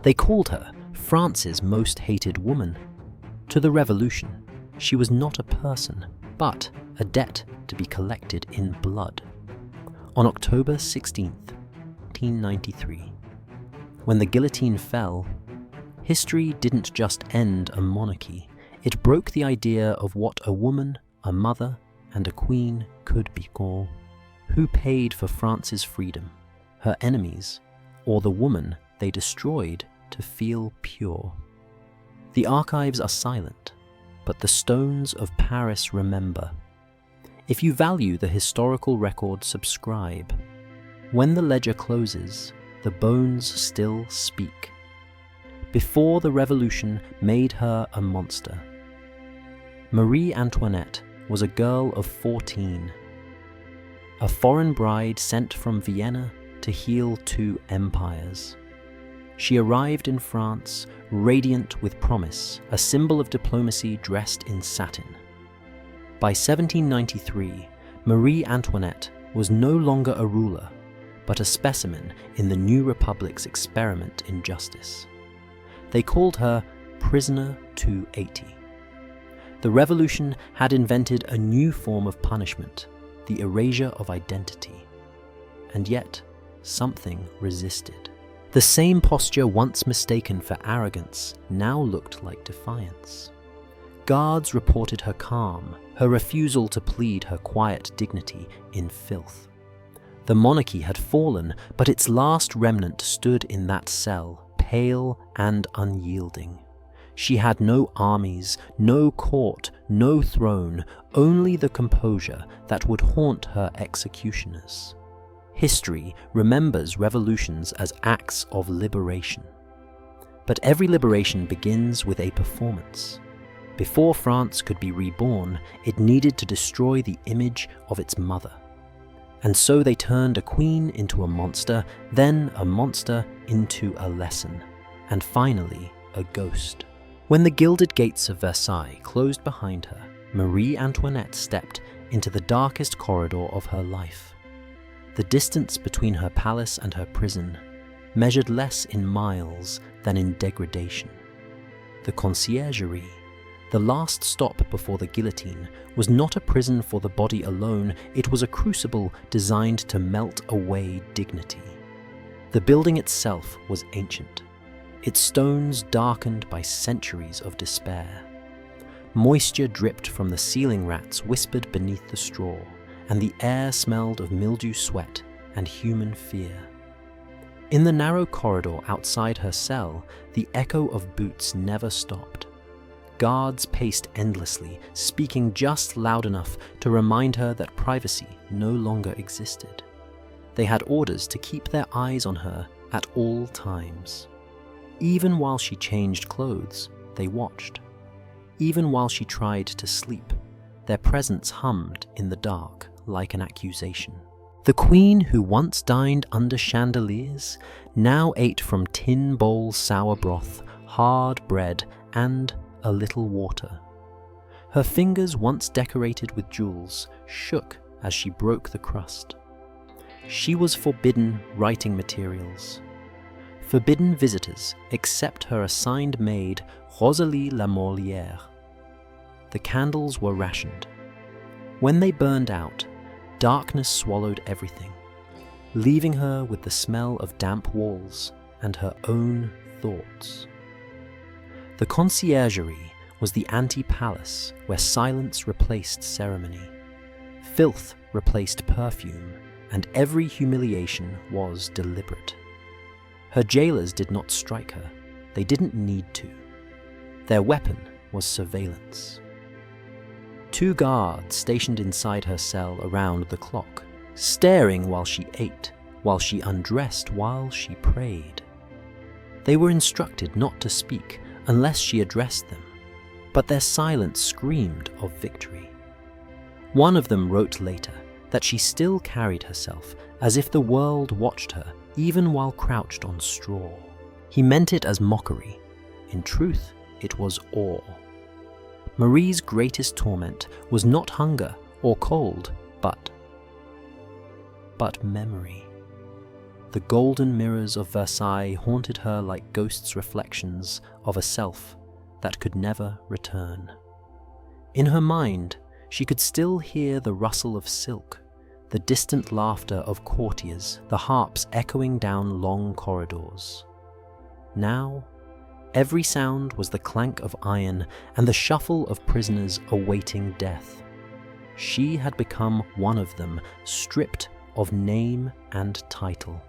They called her France's most hated woman. To the revolution, she was not a person, but a debt to be collected in blood. On October 16th, 1893, when the guillotine fell, history didn't just end a monarchy, it broke the idea of what a woman, a mother, and a queen could be called. Who paid for France's freedom? Her enemies, or the woman they destroyed to feel pure? The archives are silent, but the stones of Paris remember. If you value the historical record, subscribe. When the ledger closes, the bones still speak. Before the revolution made her a monster. Marie Antoinette was a girl of 14, a foreign bride sent from Vienna to heal two empires. She arrived in France, radiant with promise, a symbol of diplomacy dressed in satin. By 1793, Marie Antoinette was no longer a ruler, but a specimen in the new republic's experiment in justice. They called her Prisoner 280. The revolution had invented a new form of punishment, the erasure of identity. And yet, something resisted. The same posture once mistaken for arrogance now looked like defiance. Guards reported her calm, her refusal to plead her quiet dignity in filth. The monarchy had fallen, but its last remnant stood in that cell, pale and unyielding. She had no armies, no court, no throne, only the composure that would haunt her executioners. History remembers revolutions as acts of liberation. But every liberation begins with a performance. Before France could be reborn, it needed to destroy the image of its mother. And so they turned a queen into a monster, then a monster into a lesson, and finally a ghost. When the gilded gates of Versailles closed behind her, Marie Antoinette stepped into the darkest corridor of her life. The distance between her palace and her prison measured less in miles than in degradation. The conciergerie, the last stop before the guillotine, was not a prison for the body alone, it was a crucible designed to melt away dignity. The building itself was ancient, its stones darkened by centuries of despair. Moisture dripped from the ceiling rats whispered beneath the straw, and the air smelled of mildew sweat and human fear. In the narrow corridor outside her cell, the echo of boots never stopped. Guards paced endlessly, speaking just loud enough to remind her that privacy no longer existed. They had orders to keep their eyes on her at all times. Even while she changed clothes, they watched. Even while she tried to sleep, their presence hummed in the dark like an accusation. The queen who once dined under chandeliers now ate from tin bowl sour broth, hard bread, and a little water. Her fingers, once decorated with jewels, shook as she broke the crust. She was forbidden writing materials. Forbidden visitors except her assigned maid, Rosalie la Molière. The candles were rationed. When they burned out, darkness swallowed everything, leaving her with the smell of damp walls and her own thoughts. The conciergerie was the anti-palace where silence replaced ceremony, filth replaced perfume, and every humiliation was deliberate. Her jailers did not strike her. They didn't need to. Their weapon was surveillance. 2 guards stationed inside her cell around the clock, staring while she ate, while she undressed, while she prayed. They were instructed not to speak unless she addressed them, but their silence screamed of victory. One of them wrote later that she still carried herself as if the world watched her even while crouched on straw. He meant it as mockery. In truth, it was awe. Marie's greatest torment was not hunger or cold, but memory. The golden mirrors of Versailles haunted her like ghosts' reflections of a self that could never return. In her mind, she could still hear the rustle of silk, the distant laughter of courtiers, the harps echoing down long corridors. Now, every sound was the clank of iron and the shuffle of prisoners awaiting death. She had become one of them, stripped of name and title.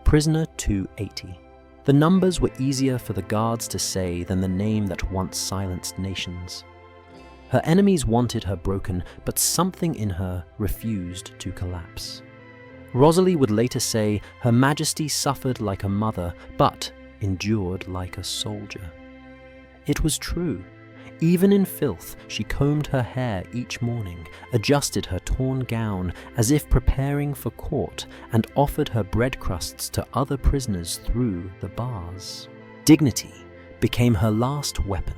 Prisoner 280. The numbers were easier for the guards to say than the name that once silenced nations. Her enemies wanted her broken, but something in her refused to collapse. Rosalie would later say Her Majesty suffered like a mother, but endured like a soldier. It was true. Even in filth, she combed her hair each morning, adjusted her torn gown as if preparing for court, and offered her bread crusts to other prisoners through the bars. Dignity became her last weapon,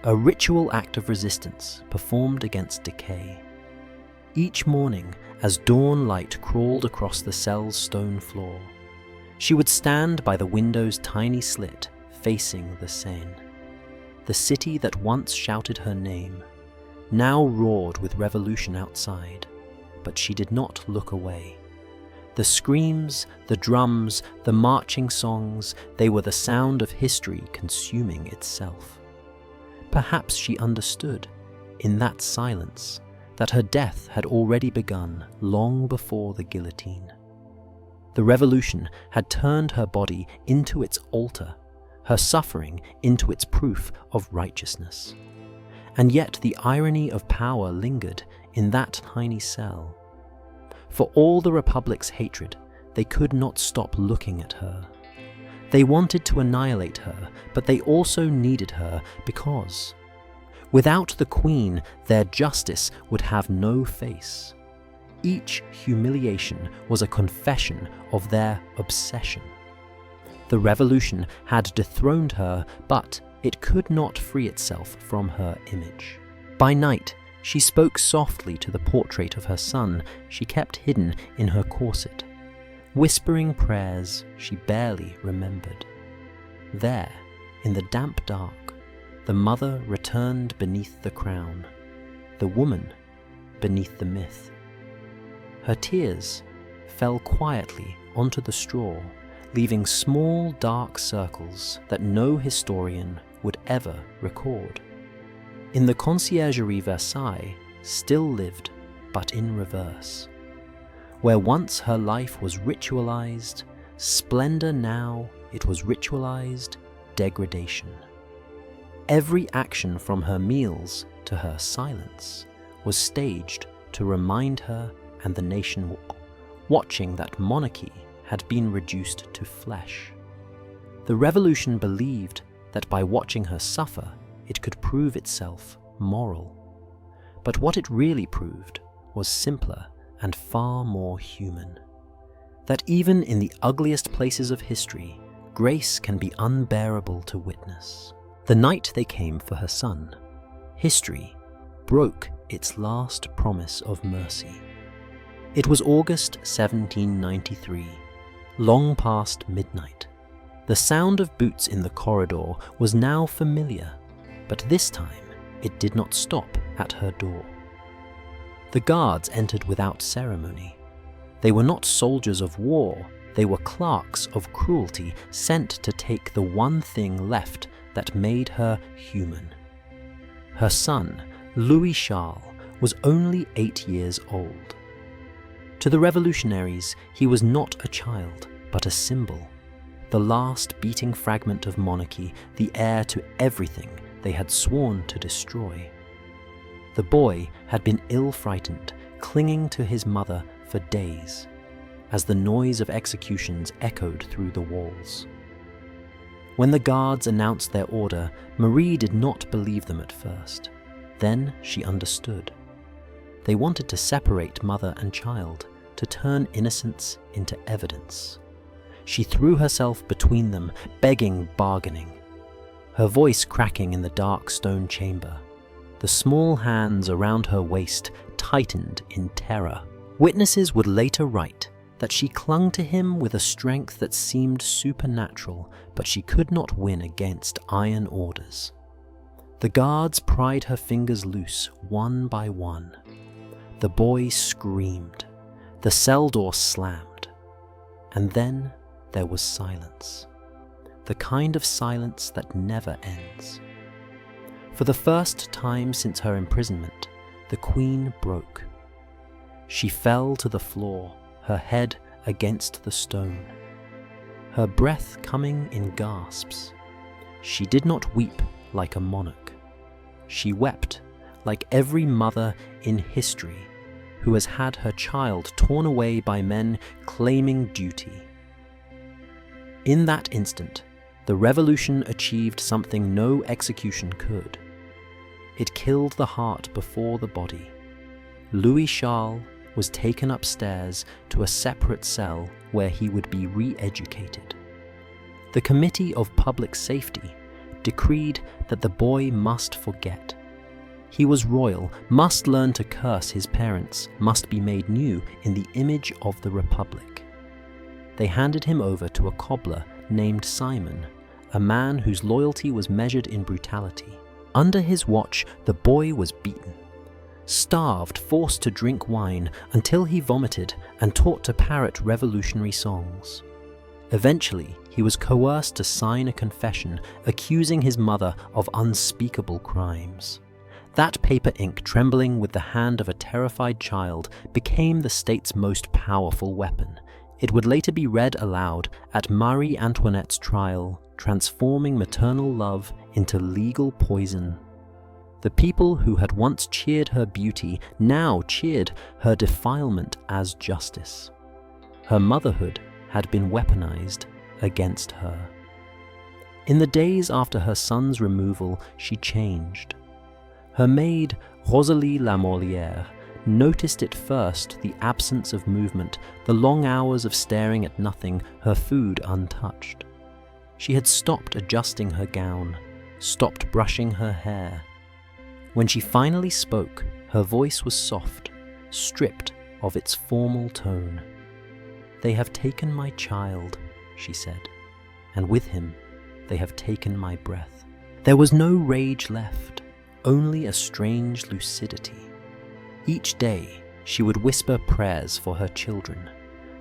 a ritual act of resistance performed against decay. Each morning, as dawn light crawled across the cell's stone floor, she would stand by the window's tiny slit, facing the Seine. The city that once shouted her name now roared with revolution outside, but she did not look away. The screams, the drums, the marching songs, they were the sound of history consuming itself. Perhaps she understood, in that silence, that her death had already begun long before the guillotine. The revolution had turned her body into its altar, her suffering into its proof of righteousness. And yet the irony of power lingered in that tiny cell. For all the Republic's hatred, they could not stop looking at her. They wanted to annihilate her, but they also needed her because, without the Queen, their justice would have no face. Each humiliation was a confession of their obsession. The revolution had dethroned her, but it could not free itself from her image. By night, she spoke softly to the portrait of her son she kept hidden in her corset, whispering prayers she barely remembered. There, in the damp dark, the mother returned beneath the crown, the woman beneath the myth. Her tears fell quietly onto the straw, leaving small dark circles that no historian would ever record. In the Conciergerie Versailles still lived, but in reverse. Where once her life was ritualized splendor, now it was ritualized degradation. Every action from her meals to her silence was staged to remind her and the nation watching that monarchy had been reduced to flesh. The revolution believed that by watching her suffer, it could prove itself moral. But what it really proved was simpler and far more human. That even in the ugliest places of history, grace can be unbearable to witness. The night they came for her son, history broke its last promise of mercy. It was August 1793. Long past midnight. The sound of boots in the corridor was now familiar, but this time it did not stop at her door. The guards entered without ceremony. They were not soldiers of war, they were clerks of cruelty sent to take the one thing left that made her human. Her son, Louis Charles, was only 8 years old. To the revolutionaries, he was not a child, but a symbol, the last beating fragment of monarchy, the heir to everything they had sworn to destroy. The boy had been ill-frightened, clinging to his mother for days, as the noise of executions echoed through the walls. When the guards announced their order, Marie did not believe them at first. Then she understood. They wanted to separate mother and child, to turn innocence into evidence. She threw herself between them, begging, bargaining, her voice cracking in the dark stone chamber. The small hands around her waist tightened in terror. Witnesses would later write that she clung to him with a strength that seemed supernatural, but she could not win against iron orders. The guards pried her fingers loose one by one. The boy screamed. The cell door slammed. And then there was silence. The kind of silence that never ends. For the first time since her imprisonment, the queen broke. She fell to the floor, her head against the stone, her breath coming in gasps. She did not weep like a monarch. She wept like every mother in history who has had her child torn away by men claiming duty. In that instant, the revolution achieved something no execution could. It killed the heart before the body. Louis Charles was taken upstairs to a separate cell where he would be re-educated. The Committee of Public Safety decreed that the boy must forget. He was royal, must learn to curse his parents, must be made new in the image of the Republic. They handed him over to a cobbler named Simon, a man whose loyalty was measured in brutality. Under his watch, the boy was beaten, starved, forced to drink wine until he vomited, and taught to parrot revolutionary songs. Eventually, he was coerced to sign a confession accusing his mother of unspeakable crimes. That paper ink, trembling with the hand of a terrified child, became the state's most powerful weapon. It would later be read aloud at Marie Antoinette's trial, transforming maternal love into legal poison. The people who had once cheered her beauty now cheered her defilement as justice. Her motherhood had been weaponized against her. In the days after her son's removal, she changed. Her maid, Rosalie Lamolière, noticed at first the absence of movement, the long hours of staring at nothing, her food untouched. She had stopped adjusting her gown, stopped brushing her hair. When she finally spoke, her voice was soft, stripped of its formal tone. "They have taken my child," she said, "and with him they have taken my breath." There was no rage left, only a strange lucidity. Each day she would whisper prayers for her children,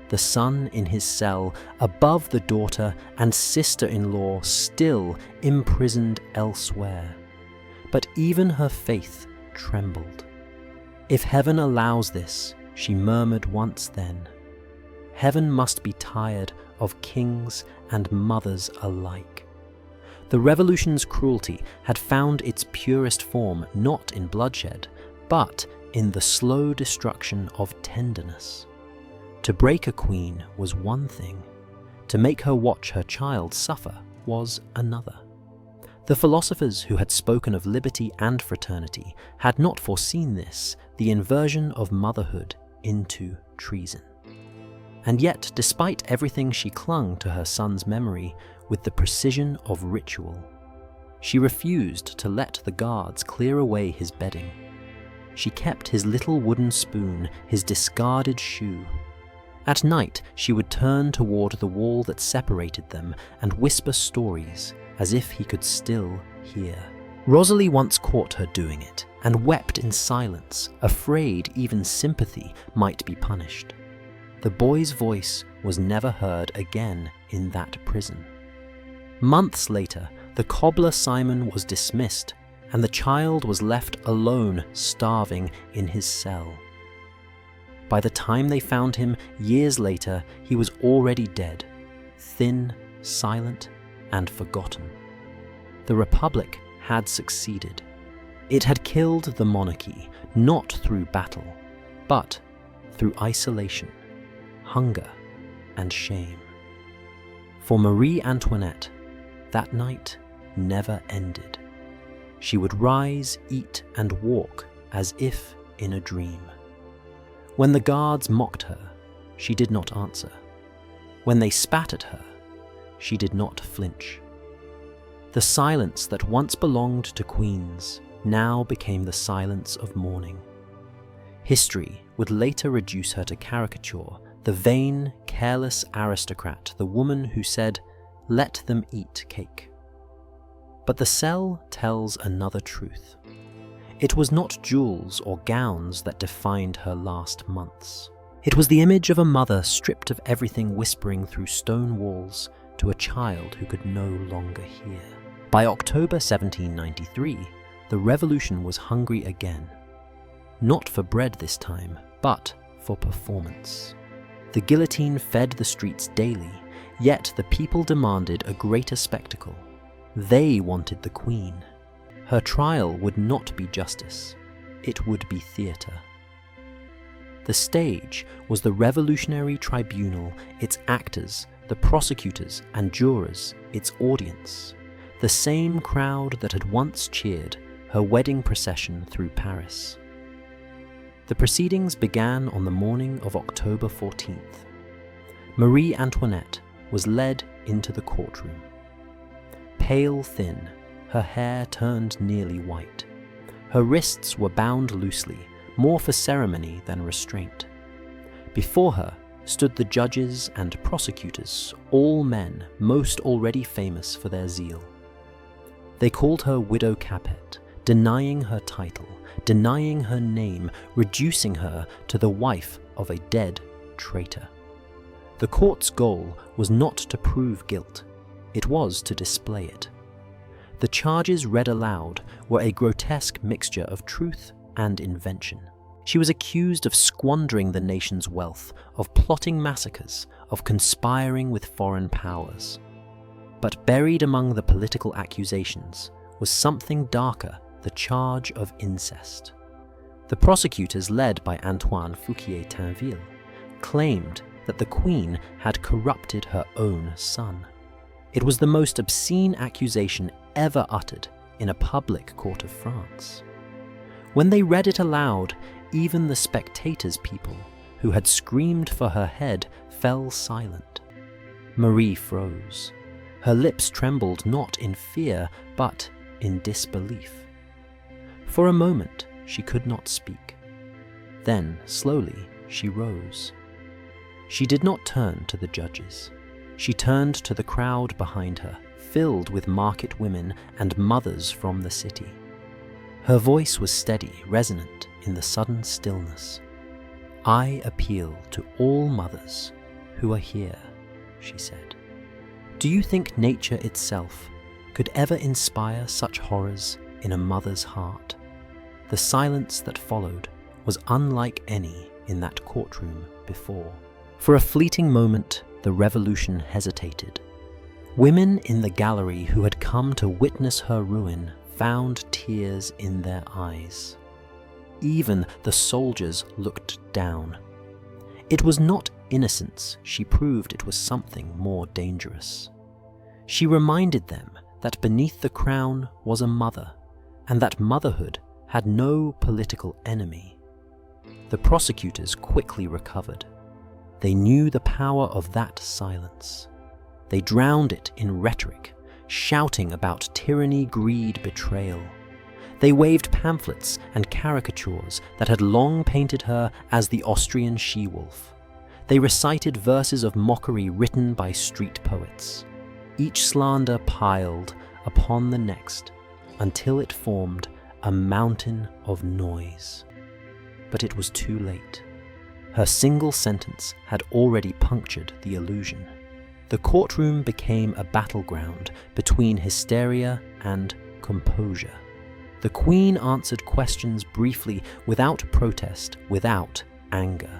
the son in his cell, above the daughter and sister-in-law still imprisoned elsewhere. But even her faith trembled. "If heaven allows this," she murmured once then, "heaven must be tired of kings and mothers alike." The revolution's cruelty had found its purest form not in bloodshed, but in the slow destruction of tenderness. To break a queen was one thing. To make her watch her child suffer was another. The philosophers who had spoken of liberty and fraternity had not foreseen this, the inversion of motherhood into treason. And yet, despite everything, she clung to her son's memory with the precision of ritual. She refused to let the guards clear away his bedding. She kept his little wooden spoon, his discarded shoe. At night, she would turn toward the wall that separated them and whisper stories as if he could still hear. Rosalie once caught her doing it and wept in silence, afraid even sympathy might be punished. The boy's voice was never heard again in that prison. Months later, the cobbler Simon was dismissed, and the child was left alone, starving in his cell. By the time they found him years later, he was already dead, thin, silent, and forgotten. The Republic had succeeded. It had killed the monarchy, not through battle, but through isolation, hunger, and shame. For Marie Antoinette, that night never ended. She would rise, eat, and walk as if in a dream. When the guards mocked her, she did not answer. When they spat at her, she did not flinch. The silence that once belonged to queens now became the silence of mourning. History would later reduce her to caricature the vain, careless aristocrat, the woman who said, "Let them eat cake." But the cell tells another truth. It was not jewels or gowns that defined her last months. It was the image of a mother stripped of everything, whispering through stone walls to a child who could no longer hear. By October 1793, the revolution was hungry again. Not for bread this time, but for performance. The guillotine fed the streets daily, yet the people demanded a greater spectacle. They wanted the queen. Her trial would not be justice, it would be theatre. The stage was the revolutionary tribunal, its actors, the prosecutors and jurors, its audience, the same crowd that had once cheered her wedding procession through Paris. The proceedings began on the morning of October 14th. Marie Antoinette was led into the courtroom. Pale thin, her hair turned nearly white. Her wrists were bound loosely, more for ceremony than restraint. Before her stood the judges and prosecutors, all men, most already famous for their zeal. They called her Widow Capet, denying her title, denying her name, reducing her to the wife of a dead traitor. The court's goal was not to prove guilt, it was to display it. The charges read aloud were a grotesque mixture of truth and invention. She was accused of squandering the nation's wealth, of plotting massacres, of conspiring with foreign powers. But buried among the political accusations was something darker, the charge of incest. The prosecutors, led by Antoine Fouquier-Tinville, claimed that the queen had corrupted her own son. It was the most obscene accusation ever uttered in a public court of France. When they read it aloud, even the spectators' people, who had screamed for her head, fell silent. Marie froze. Her lips trembled not in fear, but in disbelief. For a moment, she could not speak. Then, slowly, she rose. She did not turn to the judges. She turned to the crowd behind her, filled with market women and mothers from the city. Her voice was steady, resonant in the sudden stillness. "I appeal to all mothers who are here," she said. "Do you think nature itself could ever inspire such horrors in a mother's heart?" The silence that followed was unlike any in that courtroom before. For a fleeting moment, the revolution hesitated. Women in the gallery who had come to witness her ruin found tears in their eyes. Even the soldiers looked down. It was not innocence, she proved it was something more dangerous. She reminded them that beneath the crown was a mother, and that motherhood had no political enemy. The prosecutors quickly recovered. They knew the power of that silence. They drowned it in rhetoric, shouting about tyranny, greed, betrayal. They waved pamphlets and caricatures that had long painted her as the Austrian she-wolf. They recited verses of mockery written by street poets. Each slander piled upon the next until it formed a mountain of noise. But it was too late. Her single sentence had already punctured the illusion. The courtroom became a battleground between hysteria and composure. The Queen answered questions briefly, without protest, without anger.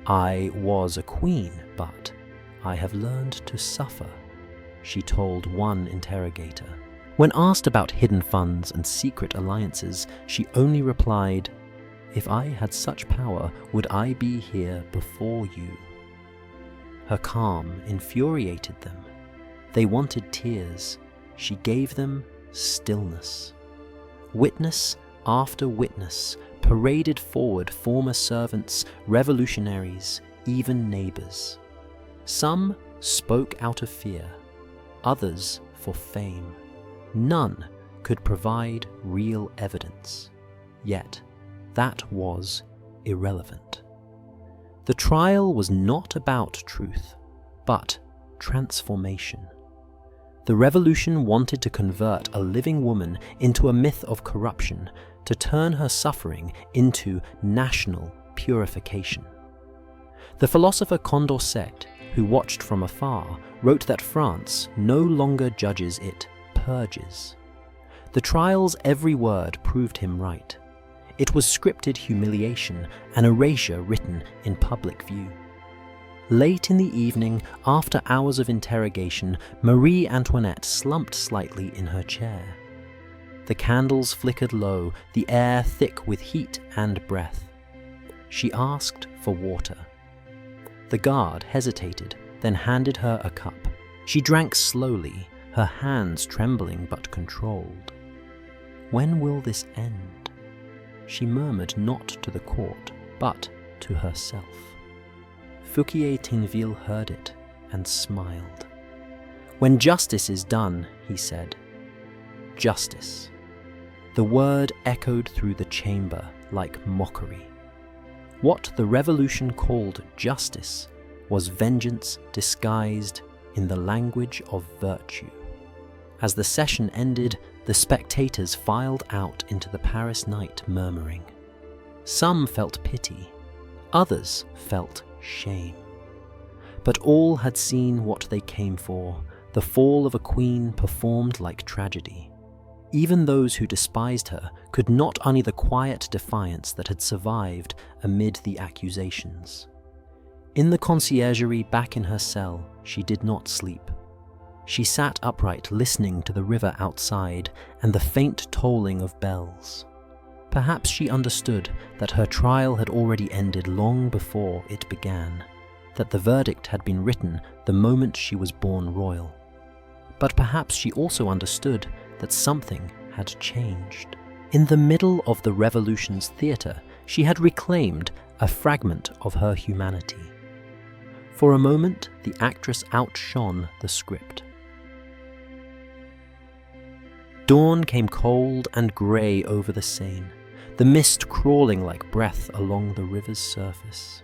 "I was a queen, but I have learned to suffer," she told one interrogator. When asked about hidden funds and secret alliances, she only replied, "If I had such power, would I be here before you?" Her calm infuriated them. They wanted tears. She gave them stillness. Witness after witness paraded forward former servants, revolutionaries, even neighbors. Some spoke out of fear, others for fame. None could provide real evidence. Yet, that was irrelevant. The trial was not about truth, but transformation. The revolution wanted to convert a living woman into a myth of corruption, to turn her suffering into national purification. The philosopher Condorcet, who watched from afar, wrote that France no longer judges, it purges. The trial's every word proved him right. It was scripted humiliation, an erasure written in public view. Late in the evening, after hours of interrogation, Marie Antoinette slumped slightly in her chair. The candles flickered low, the air thick with heat and breath. She asked for water. The guard hesitated, then handed her a cup. She drank slowly, her hands trembling but controlled. "When will this end?" She murmured not to the court, but to herself. Fouquier Tinville heard it and smiled. "When justice is done," he said. Justice. The word echoed through the chamber like mockery. What the revolution called justice was vengeance disguised in the language of virtue. As the session ended, the spectators filed out into the Paris night murmuring. Some felt pity, others felt shame. But all had seen what they came for, the fall of a queen performed like tragedy. Even those who despised her could not undo the quiet defiance that had survived amid the accusations. In the conciergerie back in her cell, she did not sleep. She sat upright listening to the river outside and the faint tolling of bells. Perhaps she understood that her trial had already ended long before it began, that the verdict had been written the moment she was born royal. But perhaps she also understood that something had changed. In the middle of the revolution's theatre, she had reclaimed a fragment of her humanity. For a moment, the actress outshone the script. Dawn came cold and grey over the Seine, the mist crawling like breath along the river's surface.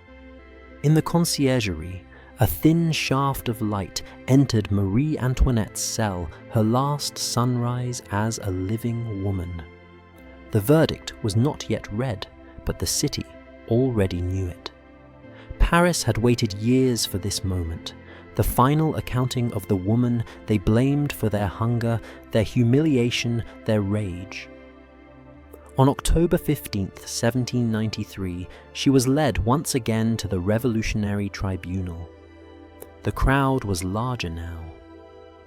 In the conciergerie, a thin shaft of light entered Marie Antoinette's cell, her last sunrise as a living woman. The verdict was not yet read, but the city already knew it. Paris had waited years for this moment, the final accounting of the woman they blamed for their hunger, their humiliation, their rage. On October 15th, 1793, she was led once again to the Revolutionary Tribunal. The crowd was larger now.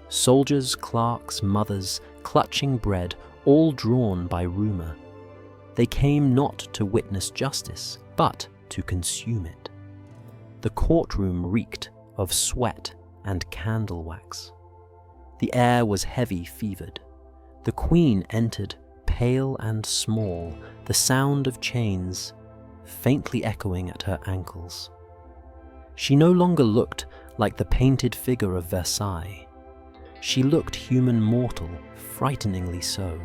Soldiers, clerks, mothers, clutching bread, all drawn by rumour. They came not to witness justice, but to consume it. The courtroom reeked of sweat and candle wax. The air was heavy fevered. The Queen entered, pale and small, the sound of chains faintly echoing at her ankles. She no longer looked like the painted figure of Versailles. She looked human mortal, frighteningly so.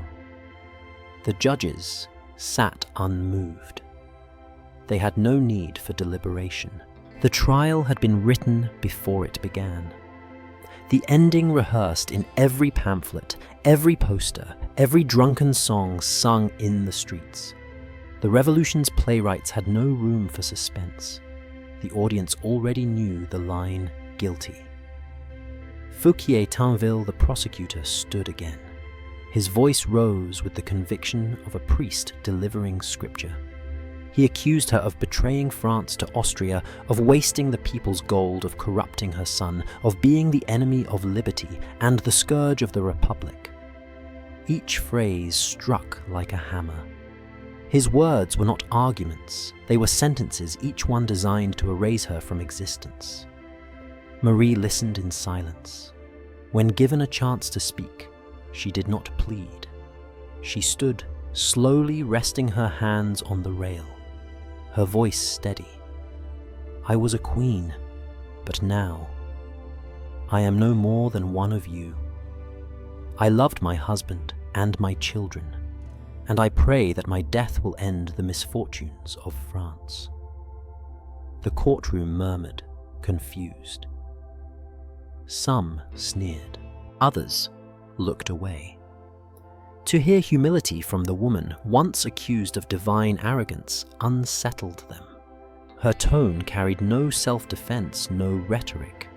The judges sat unmoved. They had no need for deliberation. The trial had been written before it began. The ending rehearsed in every pamphlet, every poster, every drunken song sung in the streets. The revolution's playwrights had no room for suspense. The audience already knew the line, guilty. Fouquier Tinville, the prosecutor, stood again. His voice rose with the conviction of a priest delivering scripture. He accused her of betraying France to Austria, of wasting the people's gold, of corrupting her son, of being the enemy of liberty and the scourge of the Republic. Each phrase struck like a hammer. His words were not arguments, they were sentences, each one designed to erase her from existence. Marie listened in silence. When given a chance to speak, she did not plead. She stood, slowly resting her hands on the rail, her voice steady. I was a queen, but now I am no more than one of you. I loved my husband and my children, and I pray that my death will end the misfortunes of France. The courtroom murmured, confused. Some sneered, others looked away. To hear humility from the woman once accused of divine arrogance unsettled them. Her tone carried no self-defense, no rhetoric,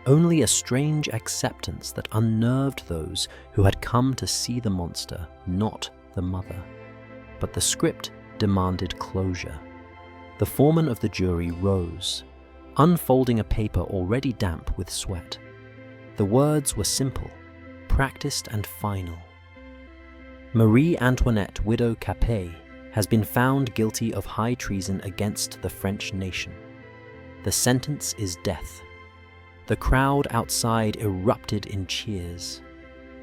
only a strange acceptance that unnerved those who had come to see the monster, not the mother. But the script demanded closure. The foreman of the jury rose, unfolding a paper already damp with sweat. The words were simple, practiced and final. Marie Antoinette, widow Capet, has been found guilty of high treason against the French nation. The sentence is death. The crowd outside erupted in cheers.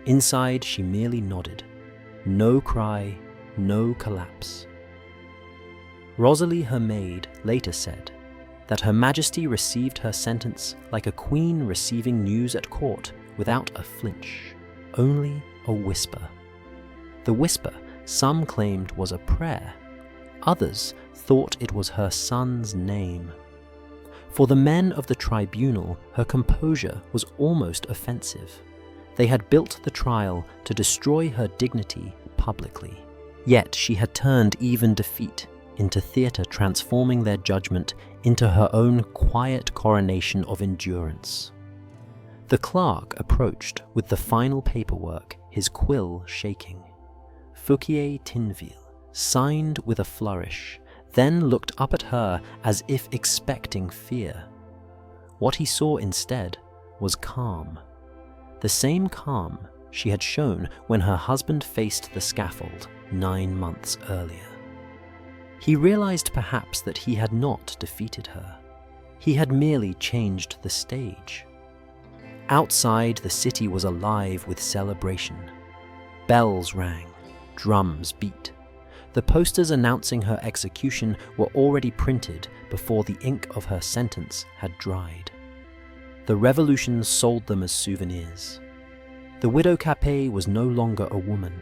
Inside, she merely nodded. No cry, no collapse. Rosalie, her maid, later said that Her Majesty received her sentence like a queen receiving news at court, without a flinch, only a whisper. The whisper some claimed was a prayer, others thought it was her son's name. For the men of the tribunal, her composure was almost offensive. They had built the trial to destroy her dignity publicly. Yet she had turned even defeat into theatre, transforming their judgment into her own quiet coronation of endurance. The clerk approached with the final paperwork, his quill shaking. Fouquier Tinville signed with a flourish, then looked up at her as if expecting fear. What he saw instead was calm. The same calm she had shown when her husband faced the scaffold 9 months earlier. He realized perhaps that he had not defeated her. He had merely changed the stage. Outside, the city was alive with celebration. Bells rang, drums beat. The posters announcing her execution were already printed before the ink of her sentence had dried. The revolution sold them as souvenirs. The widow Capet was no longer a woman.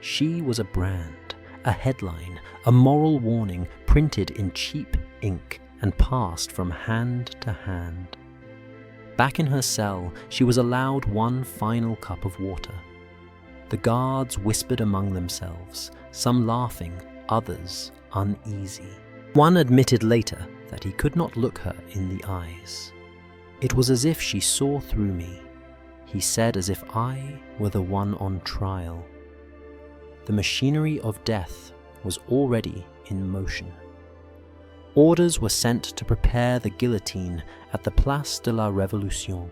She was a brand, a headline, a moral warning printed in cheap ink and passed from hand to hand. Back in her cell, she was allowed one final cup of water. The guards whispered among themselves, some laughing, others uneasy. One admitted later that he could not look her in the eyes. It was as if she saw through me, he said, as if I were the one on trial. The machinery of death was already in motion. Orders were sent to prepare the guillotine at the Place de la Révolution.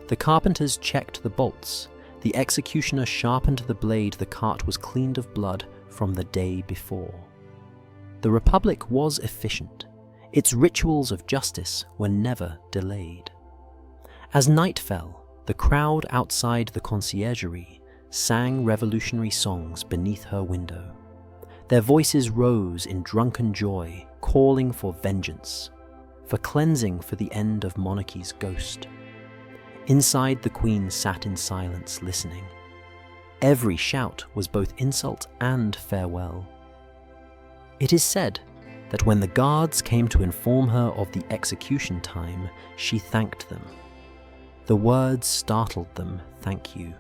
The carpenters checked the bolts. The executioner sharpened the blade. The cart was cleaned of blood from the day before. The Republic was efficient. Its rituals of justice were never delayed. As night fell, the crowd outside the conciergerie sang revolutionary songs beneath her window. Their voices rose in drunken joy, calling for vengeance, for cleansing, for the end of monarchy's ghost. Inside, the Queen sat in silence, listening. Every shout was both insult and farewell. It is said that when the guards came to inform her of the execution time, she thanked them. The words startled them, "Thank you."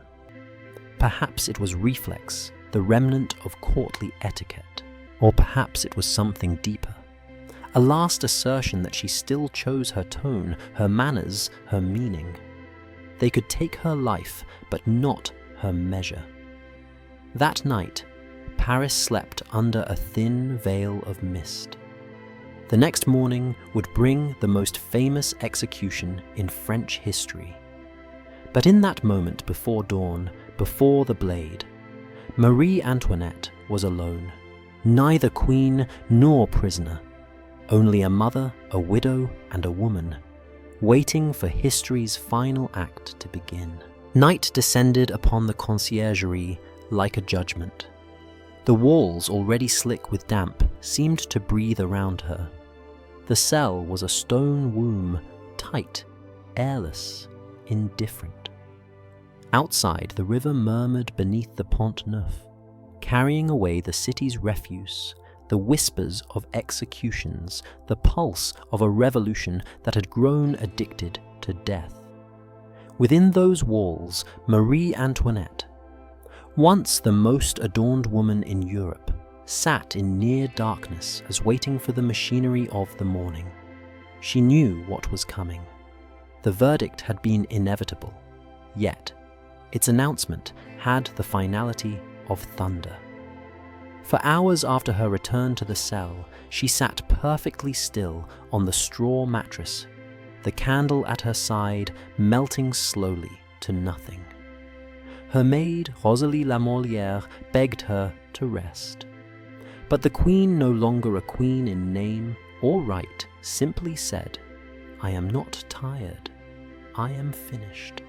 Perhaps it was reflex, the remnant of courtly etiquette, or perhaps it was something deeper. A last assertion that she still chose her tone, her manners, her meaning. They could take her life, but not her measure. That night, Paris slept under a thin veil of mist. The next morning would bring the most famous execution in French history. But in that moment before dawn, before the blade, Marie Antoinette was alone, neither queen nor prisoner, only a mother, a widow, and a woman, waiting for history's final act to begin. Night descended upon the conciergerie like a judgment. The walls, already slick with damp, seemed to breathe around her. The cell was a stone womb, tight, airless, indifferent. Outside, the river murmured beneath the Pont Neuf, carrying away the city's refuse the whispers of executions, the pulse of a revolution that had grown addicted to death. Within those walls, Marie Antoinette, once the most adorned woman in Europe, sat in near darkness as waiting for the machinery of the morning. She knew what was coming. The verdict had been inevitable, yet its announcement had the finality of thunder. For hours after her return to the cell, she sat perfectly still on the straw mattress, the candle at her side melting slowly to nothing. Her maid, Rosalie Lamolière, begged her to rest. But the queen, no longer a queen in name or right, simply said, "I am not tired. I am finished."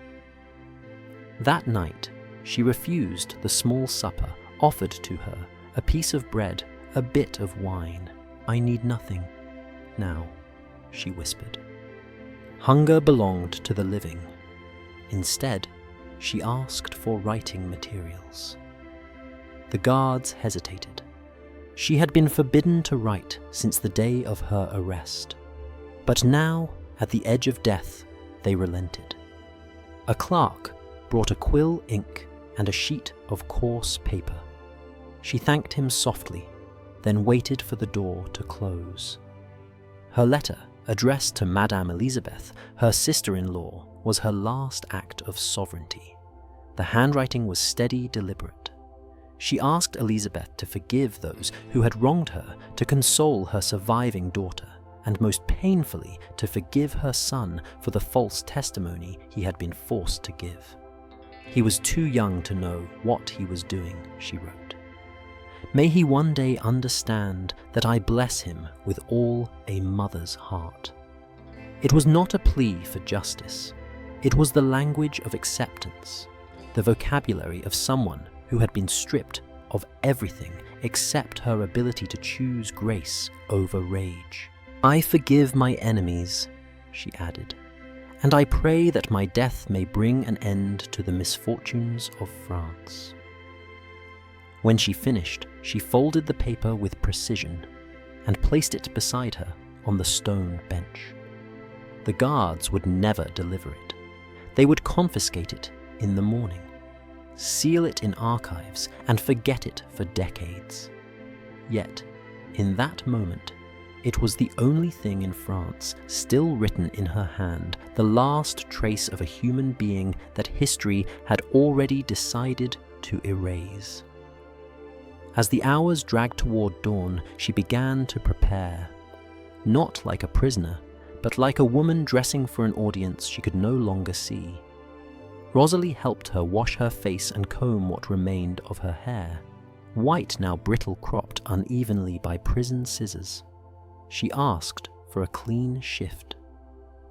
That night, she refused the small supper offered to her, a piece of bread, a bit of wine. "I need nothing now," she whispered. Hunger belonged to the living. Instead, she asked for writing materials. The guards hesitated. She had been forbidden to write since the day of her arrest. But now, at the edge of death, they relented. A clerk brought a quill, ink, and a sheet of coarse paper. She thanked him softly, then waited for the door to close. Her letter, addressed to Madame Elisabeth, her sister-in-law, was her last act of sovereignty. The handwriting was steady, deliberate. She asked Elisabeth to forgive those who had wronged her, to console her surviving daughter, and most painfully to forgive her son for the false testimony he had been forced to give. He was too young to know what he was doing, she wrote. May he one day understand that I bless him with all a mother's heart. It was not a plea for justice. It was the language of acceptance, the vocabulary of someone who had been stripped of everything except her ability to choose grace over rage. "I forgive my enemies," she added, "and I pray that my death may bring an end to the misfortunes of France." When she finished, she folded the paper with precision and placed it beside her on the stone bench. The guards would never deliver it. They would confiscate it in the morning, seal it in archives, and forget it for decades. Yet, in that moment, it was the only thing in France still written in her hand, the last trace of a human being that history had already decided to erase. As the hours dragged toward dawn, she began to prepare. Not like a prisoner, but like a woman dressing for an audience she could no longer see. Rosalie helped her wash her face and comb what remained of her hair, white now brittle cropped unevenly by prison scissors. She asked for a clean shift.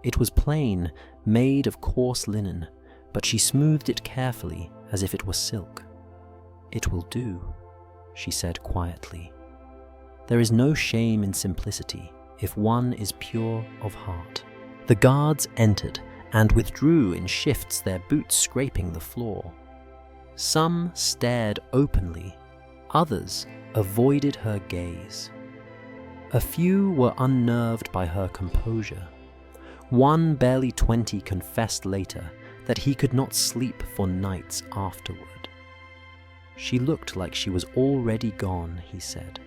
It was plain, made of coarse linen, but she smoothed it carefully as if it were silk. "It will do," she said quietly. "There is no shame in simplicity if one is pure of heart." The guards entered and withdrew in shifts, their boots scraping the floor. Some stared openly, others avoided her gaze. A few were unnerved by her composure. One barely 20 confessed later that he could not sleep for nights afterward. "She looked like she was already gone," he said,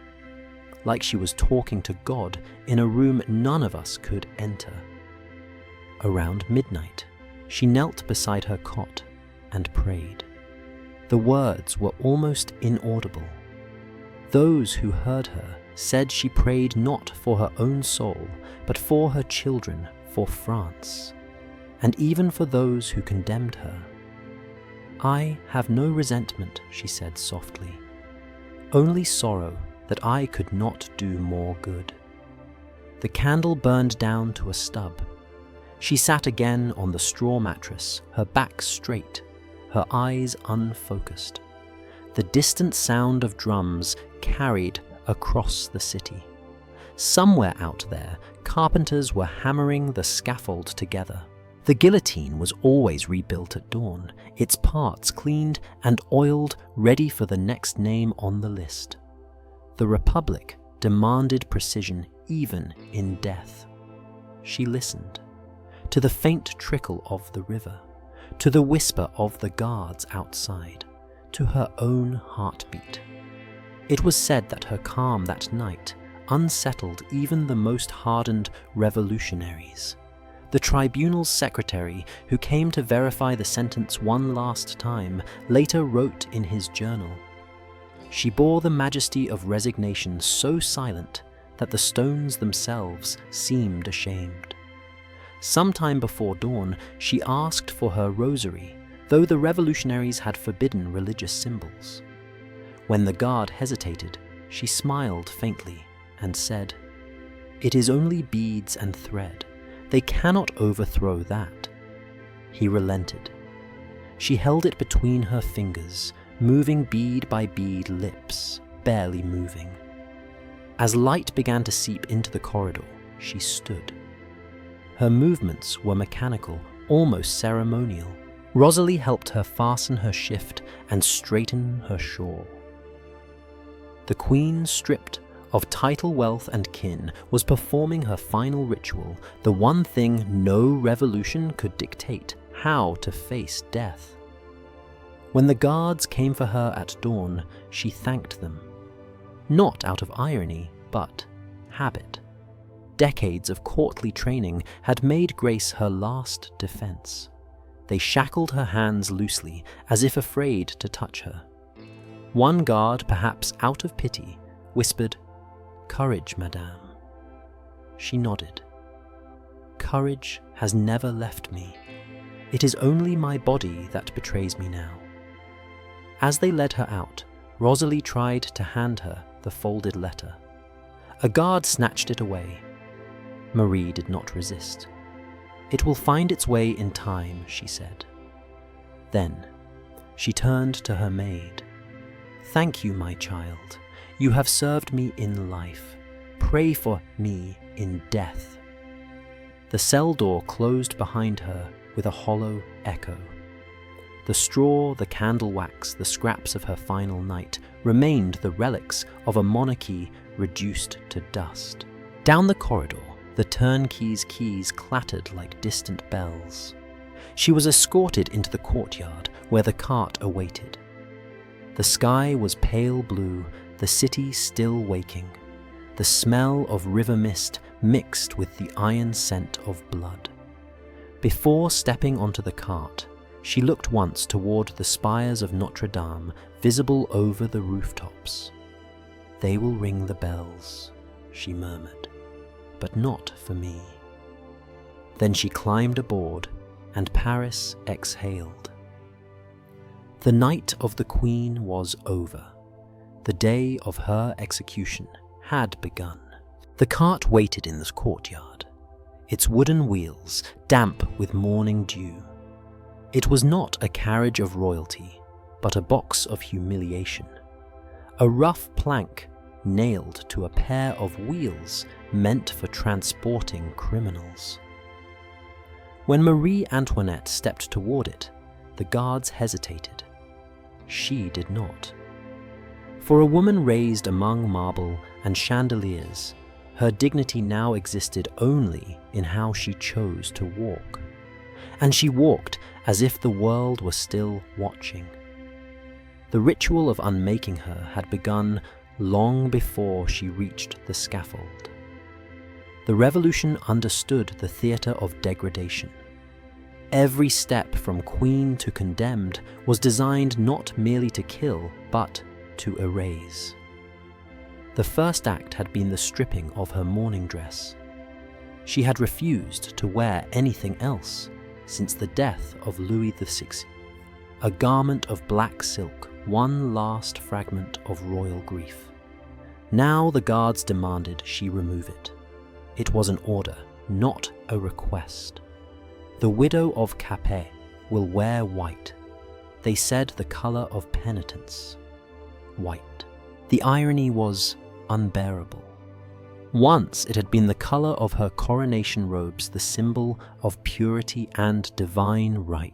"like she was talking to God in a room none of us could enter." Around midnight, she knelt beside her cot and prayed. The words were almost inaudible. Those who heard her said she prayed not for her own soul, but for her children, for France, and even for those who condemned her. "I have no resentment," she said softly, "only sorrow that I could not do more good." The candle burned down to a stub. She sat again on the straw mattress, her back straight, her eyes unfocused. The distant sound of drums carried across the city. Somewhere out there, carpenters were hammering the scaffold together. The guillotine was always rebuilt at dawn, its parts cleaned and oiled, ready for the next name on the list. The Republic demanded precision even in death. She listened to the faint trickle of the river, to the whisper of the guards outside, to her own heartbeat. It was said that her calm that night unsettled even the most hardened revolutionaries. The tribunal's secretary, who came to verify the sentence one last time, later wrote in his journal, "She bore the majesty of resignation so silent that the stones themselves seemed ashamed." Sometime before dawn, she asked for her rosary, though the revolutionaries had forbidden religious symbols. When the guard hesitated, she smiled faintly and said, "It is only beads and thread. They cannot overthrow that." He relented. She held it between her fingers, moving bead by bead, lips barely moving. As light began to seep into the corridor, she stood. Her movements were mechanical, almost ceremonial. Rosalie helped her fasten her shift and straighten her shawl. The queen, stripped of title, wealth, and kin, was performing her final ritual, the one thing no revolution could dictate: how to face death. When the guards came for her at dawn, she thanked them. Not out of irony, but habit. Decades of courtly training had made grace her last defense. They shackled her hands loosely, as if afraid to touch her. One guard, perhaps out of pity, whispered, "Courage, madame." She nodded. "Courage has never left me. It is only my body that betrays me now." As they led her out, Rosalie tried to hand her the folded letter. A guard snatched it away. Marie did not resist. "It will find its way in time," she said. Then she turned to her maid. "Thank you, my child. You have served me in life. Pray for me in death." The cell door closed behind her with a hollow echo. The straw, the candle wax, the scraps of her final night remained the relics of a monarchy reduced to dust. Down the corridor, the turnkey's keys clattered like distant bells. She was escorted into the courtyard where the cart awaited. The sky was pale blue, the city still waking. The smell of river mist mixed with the iron scent of blood. Before stepping onto the cart, she looked once toward the spires of Notre Dame, visible over the rooftops. "They will ring the bells," she murmured, "but not for me." Then she climbed aboard, and Paris exhaled. The night of the Queen was over. The day of her execution had begun. The cart waited in the courtyard, its wooden wheels damp with morning dew. It was not a carriage of royalty, but a box of humiliation. A rough plank nailed to a pair of wheels meant for transporting criminals. When Marie Antoinette stepped toward it, the guards hesitated. She did not. For a woman raised among marble and chandeliers, her dignity now existed only in how she chose to walk. And she walked as if the world were still watching. The ritual of unmaking her had begun long before she reached the scaffold. The revolution understood the theatre of degradation. Every step from queen to condemned was designed not merely to kill, but to erase. The first act had been the stripping of her mourning dress. She had refused to wear anything else since the death of Louis XVI. A garment of black silk, one last fragment of royal grief. Now the guards demanded she remove it. It was an order, not a request. The widow of Capet will wear white. They said the color of penitence. White. The irony was unbearable. Once it had been the color of her coronation robes, the symbol of purity and divine right.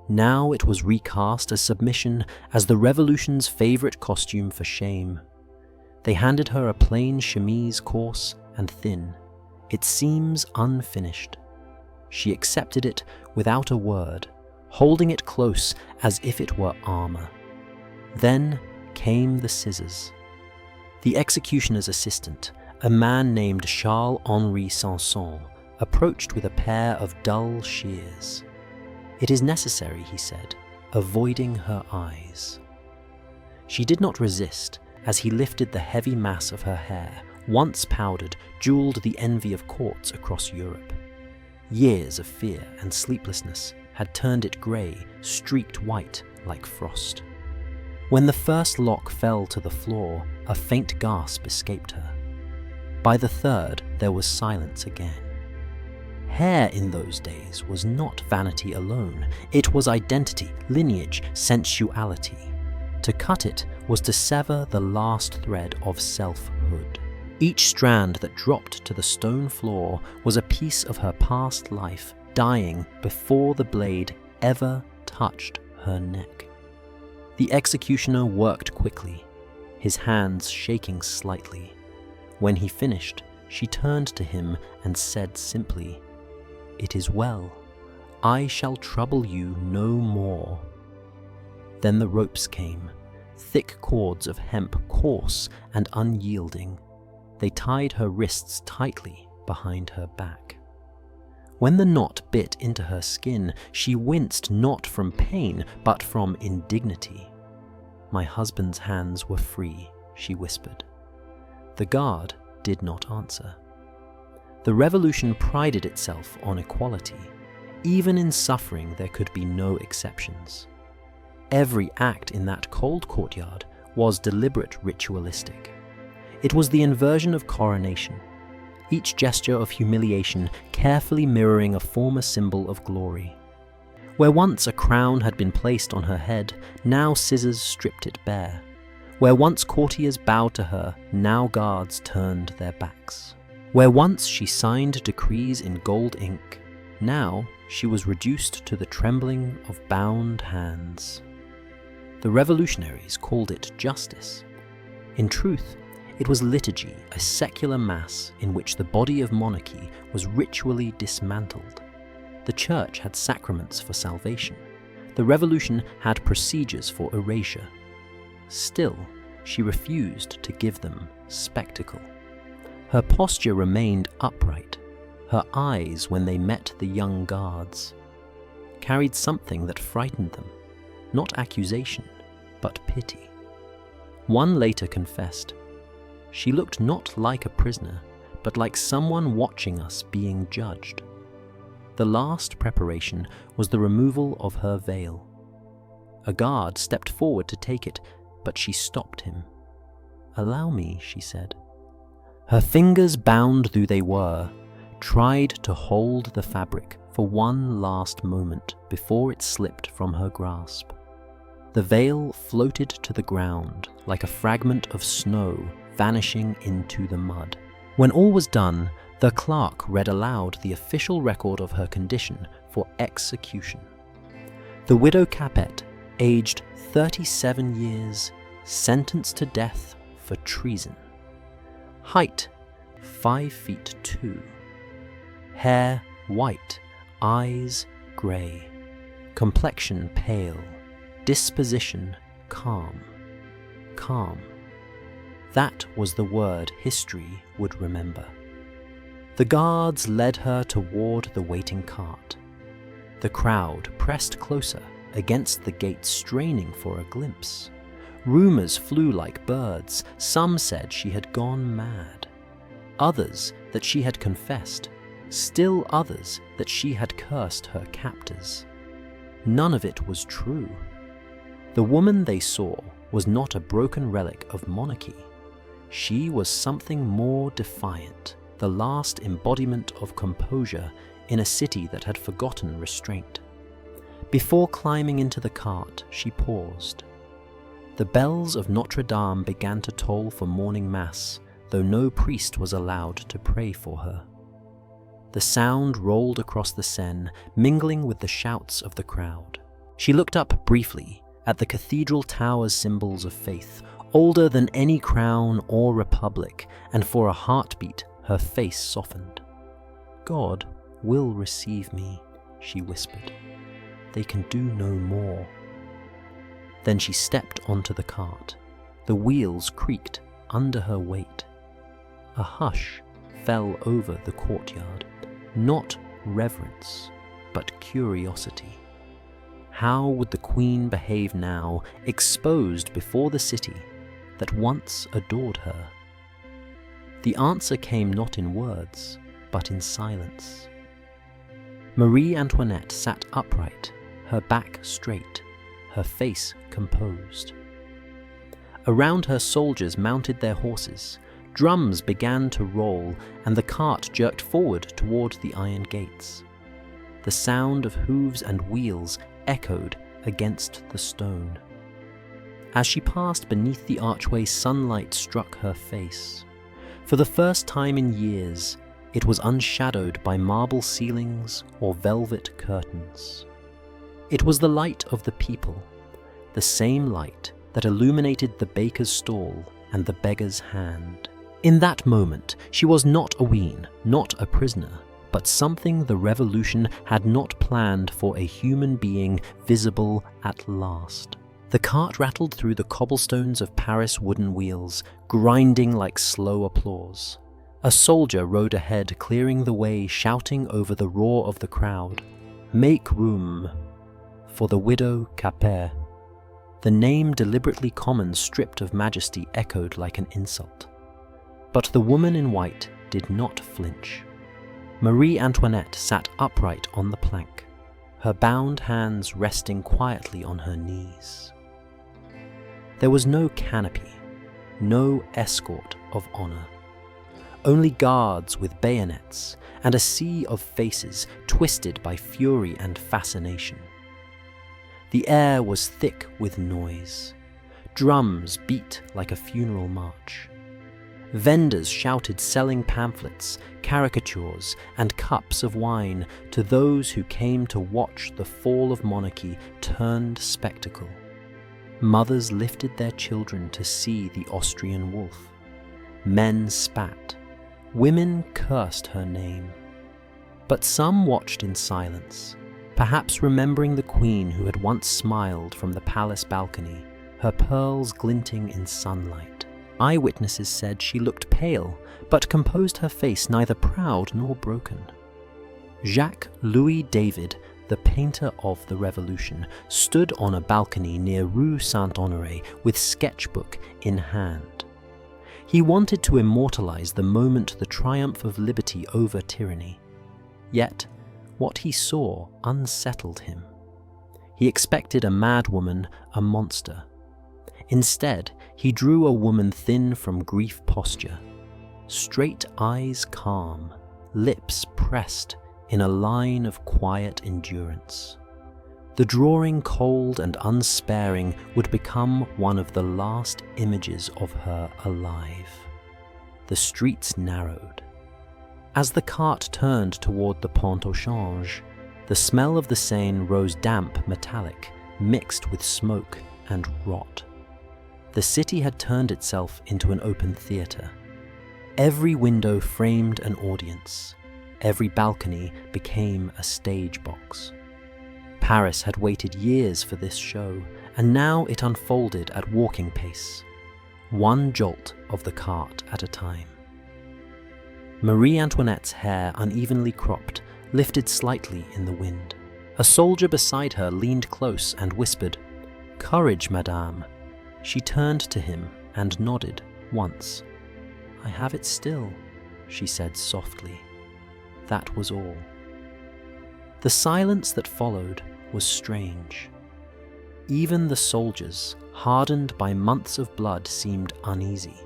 Now it was recast as submission, as the revolution's favorite costume for shame. They handed her a plain chemise, coarse and thin, its seams unfinished. She accepted it without a word, holding it close as if it were armor. Then came the scissors. The executioner's assistant, a man named Charles-Henri Sanson, approached with a pair of dull shears. "It is necessary," he said, avoiding her eyes. She did not resist as he lifted the heavy mass of her hair, once powdered, jeweled the envy of courts across Europe. Years of fear and sleeplessness had turned it grey, streaked white like frost. When the first lock fell to the floor, a faint gasp escaped her. By the third, there was silence again. Hair in those days was not vanity alone. It was identity, lineage, sensuality. To cut it was to sever the last thread of selfhood. Each strand that dropped to the stone floor was a piece of her past life, dying before the blade ever touched her neck. The executioner worked quickly, his hands shaking slightly. When he finished, she turned to him and said simply, "It is well. I shall trouble you no more." Then the ropes came, thick cords of hemp, coarse and unyielding. They tied her wrists tightly behind her back. When the knot bit into her skin, she winced not from pain, but from indignity. "My husband's hands were free," she whispered. The guard did not answer. The revolution prided itself on equality. Even in suffering, there could be no exceptions. Every act in that cold courtyard was deliberate ritualistic. It was the inversion of coronation, each gesture of humiliation carefully mirroring a former symbol of glory. Where once a crown had been placed on her head, now scissors stripped it bare. Where once courtiers bowed to her, now guards turned their backs. Where once she signed decrees in gold ink, now she was reduced to the trembling of bound hands. The revolutionaries called it justice. In truth, it was liturgy, a secular mass in which the body of monarchy was ritually dismantled. The church had sacraments for salvation. The revolution had procedures for erasure. Still, she refused to give them spectacle. Her posture remained upright. Her eyes, when they met the young guards, carried something that frightened them, not accusation, but pity. One later confessed, "She looked not like a prisoner, but like someone watching us being judged." The last preparation was the removal of her veil. A guard stepped forward to take it, but she stopped him. "Allow me," she said. Her fingers, bound though they were, tried to hold the fabric for one last moment before it slipped from her grasp. The veil floated to the ground like a fragment of snow vanishing into the mud. When all was done, the clerk read aloud the official record of her condition for execution. The widow Capet, aged 37 years, sentenced to death for treason. Height 5 feet 2. Hair white, eyes grey. Complexion pale. Disposition calm. Calm. That was the word history would remember. The guards led her toward the waiting cart. The crowd pressed closer against the gate, straining for a glimpse. Rumors flew like birds. Some said she had gone mad. Others that she had confessed. Still others that she had cursed her captors. None of it was true. The woman they saw was not a broken relic of monarchy. She was something more defiant, the last embodiment of composure in a city that had forgotten restraint. Before climbing into the cart, she paused. The bells of Notre Dame began to toll for morning mass, though no priest was allowed to pray for her. The sound rolled across the Seine, mingling with the shouts of the crowd. She looked up briefly at the cathedral tower's symbols of faith, older than any crown or republic, and for a heartbeat her face softened. "God will receive me," she whispered. "They can do no more." Then she stepped onto the cart. The wheels creaked under her weight. A hush fell over the courtyard, not reverence, but curiosity. How would the queen behave now, exposed before the city that once adored her? The answer came not in words, but in silence. Marie Antoinette sat upright, her back straight, her face composed. Around her soldiers mounted their horses, drums began to roll, and the cart jerked forward toward the iron gates. The sound of hooves and wheels echoed against the stone. As she passed beneath the archway, sunlight struck her face. For the first time in years, it was unshadowed by marble ceilings or velvet curtains. It was the light of the people, the same light that illuminated the baker's stall and the beggar's hand. In that moment, she was not a wean, not a prisoner, but something the revolution had not planned for a human being visible at last. The cart rattled through the cobblestones of Paris wooden wheels, grinding like slow applause. A soldier rode ahead, clearing the way, shouting over the roar of the crowd, "Make room for the widow Capet." The name deliberately common, stripped of majesty, echoed like an insult. But the woman in white did not flinch. Marie Antoinette sat upright on the plank, her bound hands resting quietly on her knees. There was no canopy, no escort of honor. Only guards with bayonets and a sea of faces twisted by fury and fascination. The air was thick with noise. Drums beat like a funeral march. Vendors shouted, selling pamphlets, caricatures, and cups of wine to those who came to watch the fall of monarchy turned spectacle. Mothers lifted their children to see the Austrian wolf. Men spat. Women cursed her name. But some watched in silence, perhaps remembering the queen who had once smiled from the palace balcony, her pearls glinting in sunlight. Eyewitnesses said she looked pale, but composed her face, neither proud nor broken. Jacques Louis David, the painter of the Revolution, stood on a balcony near Rue Saint-Honoré with sketchbook in hand. He wanted to immortalize the moment, the triumph of liberty over tyranny. Yet, what he saw unsettled him. He expected a madwoman, a monster. Instead, he drew a woman thin from grief posture, straight eyes calm, lips pressed in a line of quiet endurance. The drawing, cold and unsparing, would become one of the last images of her alive. The streets narrowed. As the cart turned toward the Pont au Change, the smell of the Seine rose damp, metallic, mixed with smoke and rot. The city had turned itself into an open theater. Every window framed an audience. Every balcony became a stage box. Paris had waited years for this show, and now it unfolded at walking pace, one jolt of the cart at a time. Marie Antoinette's hair, unevenly cropped, lifted slightly in the wind. A soldier beside her leaned close and whispered, "Courage, madame." She turned to him and nodded once. "I have it still," she said softly. That was all. The silence that followed was strange. Even the soldiers, hardened by months of blood, seemed uneasy.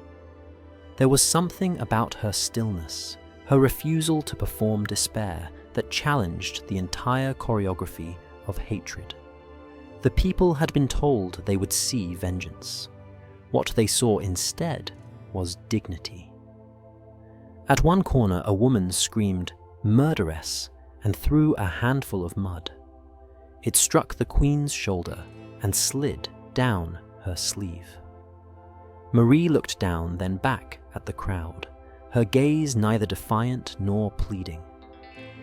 There was something about her stillness, her refusal to perform despair, that challenged the entire choreography of hatred. The people had been told they would see vengeance. What they saw instead was dignity. At one corner, a woman screamed, "Murderess," and threw a handful of mud. It struck the queen's shoulder and slid down her sleeve. Marie looked down, then back at the crowd, her gaze neither defiant nor pleading.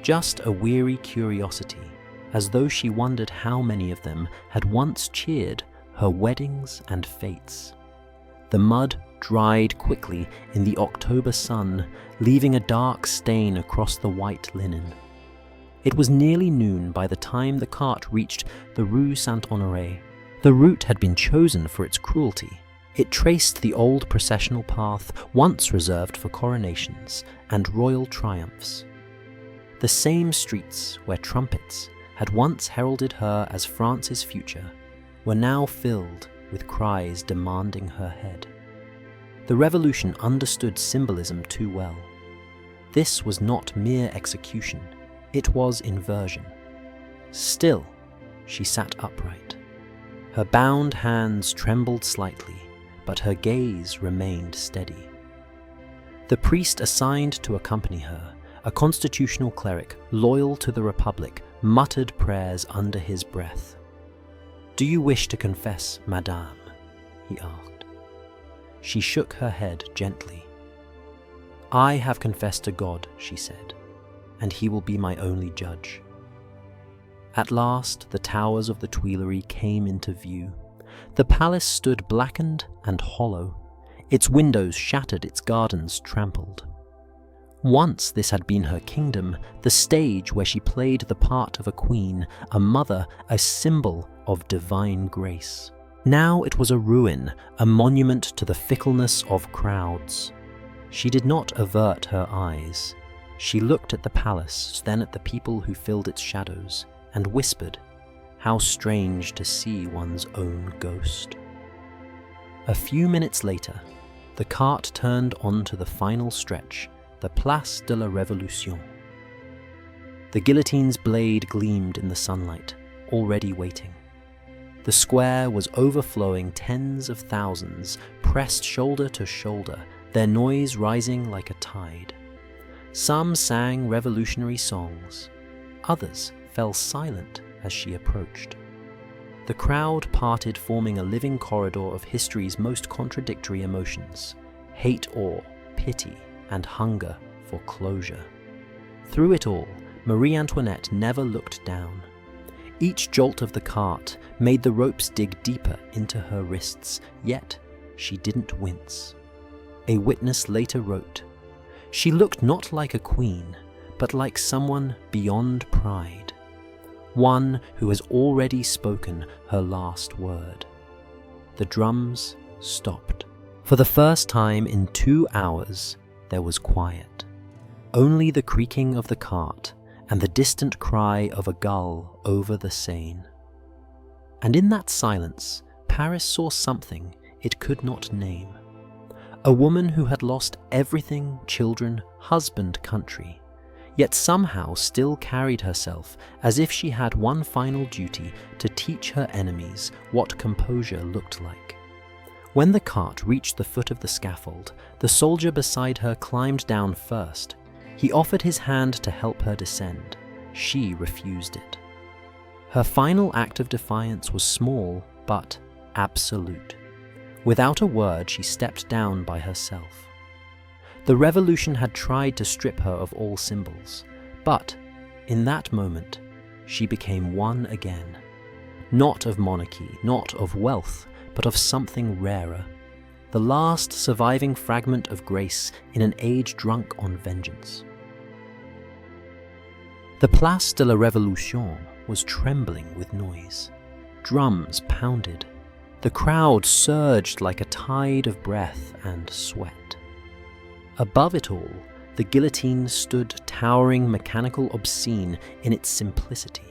Just a weary curiosity, as though she wondered how many of them had once cheered her weddings and fates. The mud dried quickly in the October sun, leaving a dark stain across the white linen. It was nearly noon by the time the cart reached the Rue Saint-Honoré. The route had been chosen for its cruelty. It traced the old processional path once reserved for coronations and royal triumphs. The same streets where trumpets had once heralded her as France's future were now filled with cries demanding her head. The revolution understood symbolism too well. This was not mere execution, it was inversion. Still, she sat upright. Her bound hands trembled slightly, but her gaze remained steady. The priest assigned to accompany her, a constitutional cleric loyal to the Republic, muttered prayers under his breath. "Do you wish to confess, madame?" he asked. She shook her head gently. "I have confessed to God," she said, "and he will be my only judge." At last, the towers of the Tuileries came into view. The palace stood blackened and hollow, its windows shattered, its gardens trampled. Once this had been her kingdom, the stage where she played the part of a queen, a mother, a symbol of divine grace. Now it was a ruin, a monument to the fickleness of crowds. She did not avert her eyes. She looked at the palace, then at the people who filled its shadows, and whispered, "How strange to see one's own ghost." A few minutes later, the cart turned onto the final stretch, the Place de la Révolution. The guillotine's blade gleamed in the sunlight, already waiting. The square was overflowing, tens of thousands, pressed shoulder to shoulder, their noise rising like a tide. Some sang revolutionary songs, others fell silent as she approached. The crowd parted, forming a living corridor of history's most contradictory emotions: hate-awe, pity, and hunger for closure. Through it all, Marie Antoinette never looked down. Each jolt of the cart made the ropes dig deeper into her wrists, yet she didn't wince. A witness later wrote, "She looked not like a queen, but like someone beyond pride, one who has already spoken her last word." The drums stopped. For the first time in 2 hours, there was quiet. Only the creaking of the cart and the distant cry of a gull over the Seine. And in that silence, Paris saw something it could not name. A woman who had lost everything: children, husband, country, yet somehow still carried herself as if she had one final duty: to teach her enemies what composure looked like. When the cart reached the foot of the scaffold, the soldier beside her climbed down first. He offered his hand to help her descend. She refused it. Her final act of defiance was small, but absolute. Without a word, she stepped down by herself. The revolution had tried to strip her of all symbols, but in that moment, she became one again. Not of monarchy, not of wealth, but of something rarer. The last surviving fragment of grace in an age drunk on vengeance. The Place de la Révolution was trembling with noise. Drums pounded. The crowd surged like a tide of breath and sweat. Above it all, the guillotine stood towering, mechanical, obscene in its simplicity.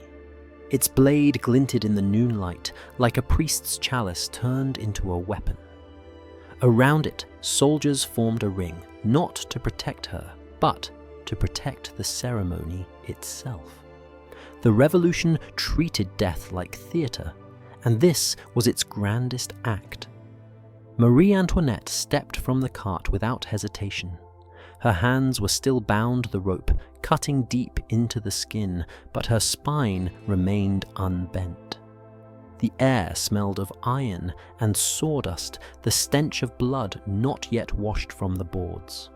Its blade glinted in the noon light like a priest's chalice turned into a weapon. Around it, soldiers formed a ring, not to protect her, but to protect the ceremony itself. The revolution treated death like theatre, and this was its grandest act. Marie Antoinette stepped from the cart without hesitation. Her hands were still bound the rope, cutting deep into the skin, but her spine remained unbent. The air smelled of iron and sawdust, the stench of blood not yet washed from the boards.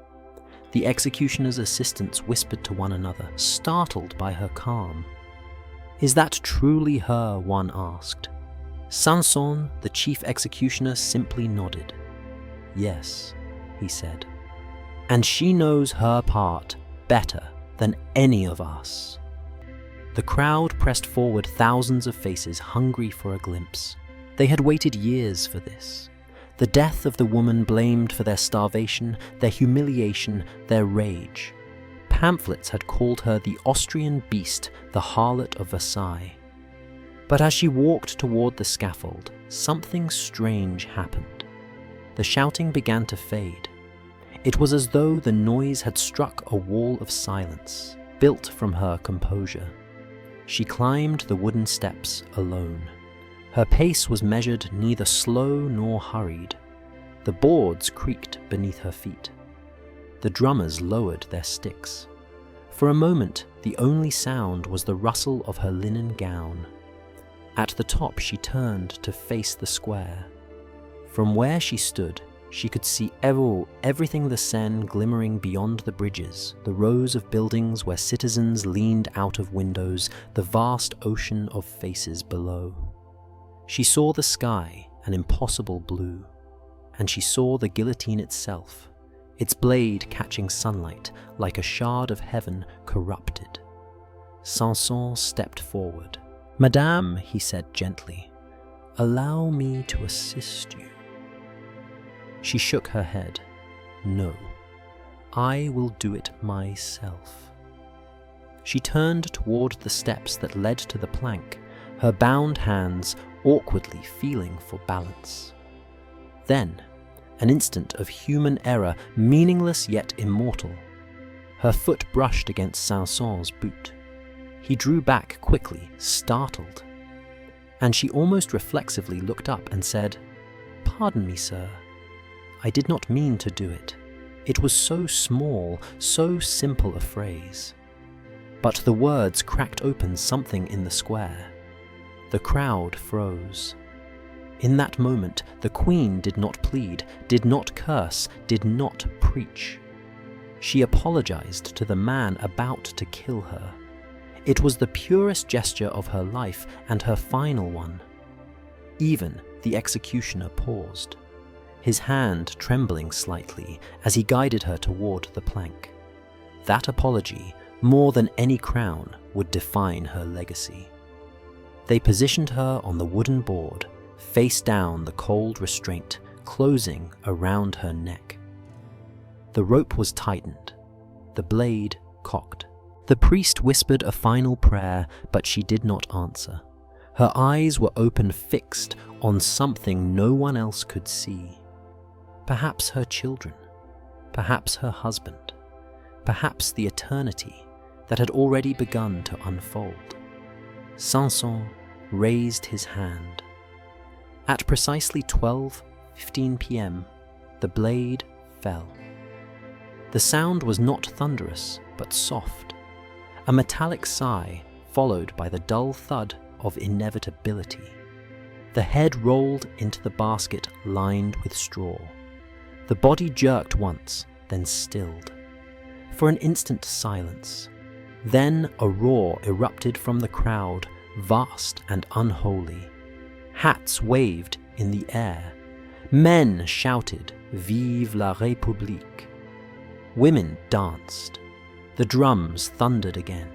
The executioner's assistants whispered to one another, startled by her calm. "Is that truly her?" one asked. Sanson, the chief executioner, simply nodded. "Yes," he said. "And she knows her part better than any of us." The crowd pressed forward, thousands of faces hungry for a glimpse. They had waited years for this. The death of the woman blamed for their starvation, their humiliation, their rage. Pamphlets had called her the Austrian beast, the harlot of Versailles. But as she walked toward the scaffold, something strange happened. The shouting began to fade. It was as though the noise had struck a wall of silence, built from her composure. She climbed the wooden steps alone. Her pace was measured neither slow nor hurried. The boards creaked beneath her feet. The drummers lowered their sticks. For a moment, the only sound was the rustle of her linen gown. At the top, she turned to face the square. From where she stood, she could see everything, the Seine glimmering beyond the bridges, the rows of buildings where citizens leaned out of windows, the vast ocean of faces below. She saw the sky, an impossible blue, and she saw the guillotine itself, its blade catching sunlight like a shard of heaven corrupted. Sanson stepped forward. "Madame," he said gently, "allow me to assist you." She shook her head. "No, I will do it myself." She turned toward the steps that led to the plank, her bound hands awkwardly feeling for balance. Then, an instant of human error, meaningless yet immortal. Her foot brushed against Sanson's boot. He drew back quickly, startled. And she almost reflexively looked up and said, "Pardon me, sir. I did not mean to do it. It was so small, so simple a phrase." But the words cracked open something in the square. The crowd froze. In that moment, the Queen did not plead, did not curse, did not preach. She apologized to the man about to kill her. It was the purest gesture of her life and her final one. Even the executioner paused, his hand trembling slightly as he guided her toward the plank. That apology, more than any crown, would define her legacy. They positioned her on the wooden board, face down, the cold restraint closing around her neck. The rope was tightened, the blade cocked. The priest whispered a final prayer, but she did not answer. Her eyes were open, fixed on something no one else could see. Perhaps her children, perhaps her husband, perhaps the eternity that had already begun to unfold. Sanson raised his hand. At precisely 12:15 p.m., the blade fell. The sound was not thunderous, but soft, a metallic sigh followed by the dull thud of inevitability. The head rolled into the basket lined with straw. The body jerked once, then stilled. For an instant, silence. Then a roar erupted from the crowd, vast and unholy. Hats waved in the air. Men shouted, "Vive la République!" Women danced. The drums thundered again.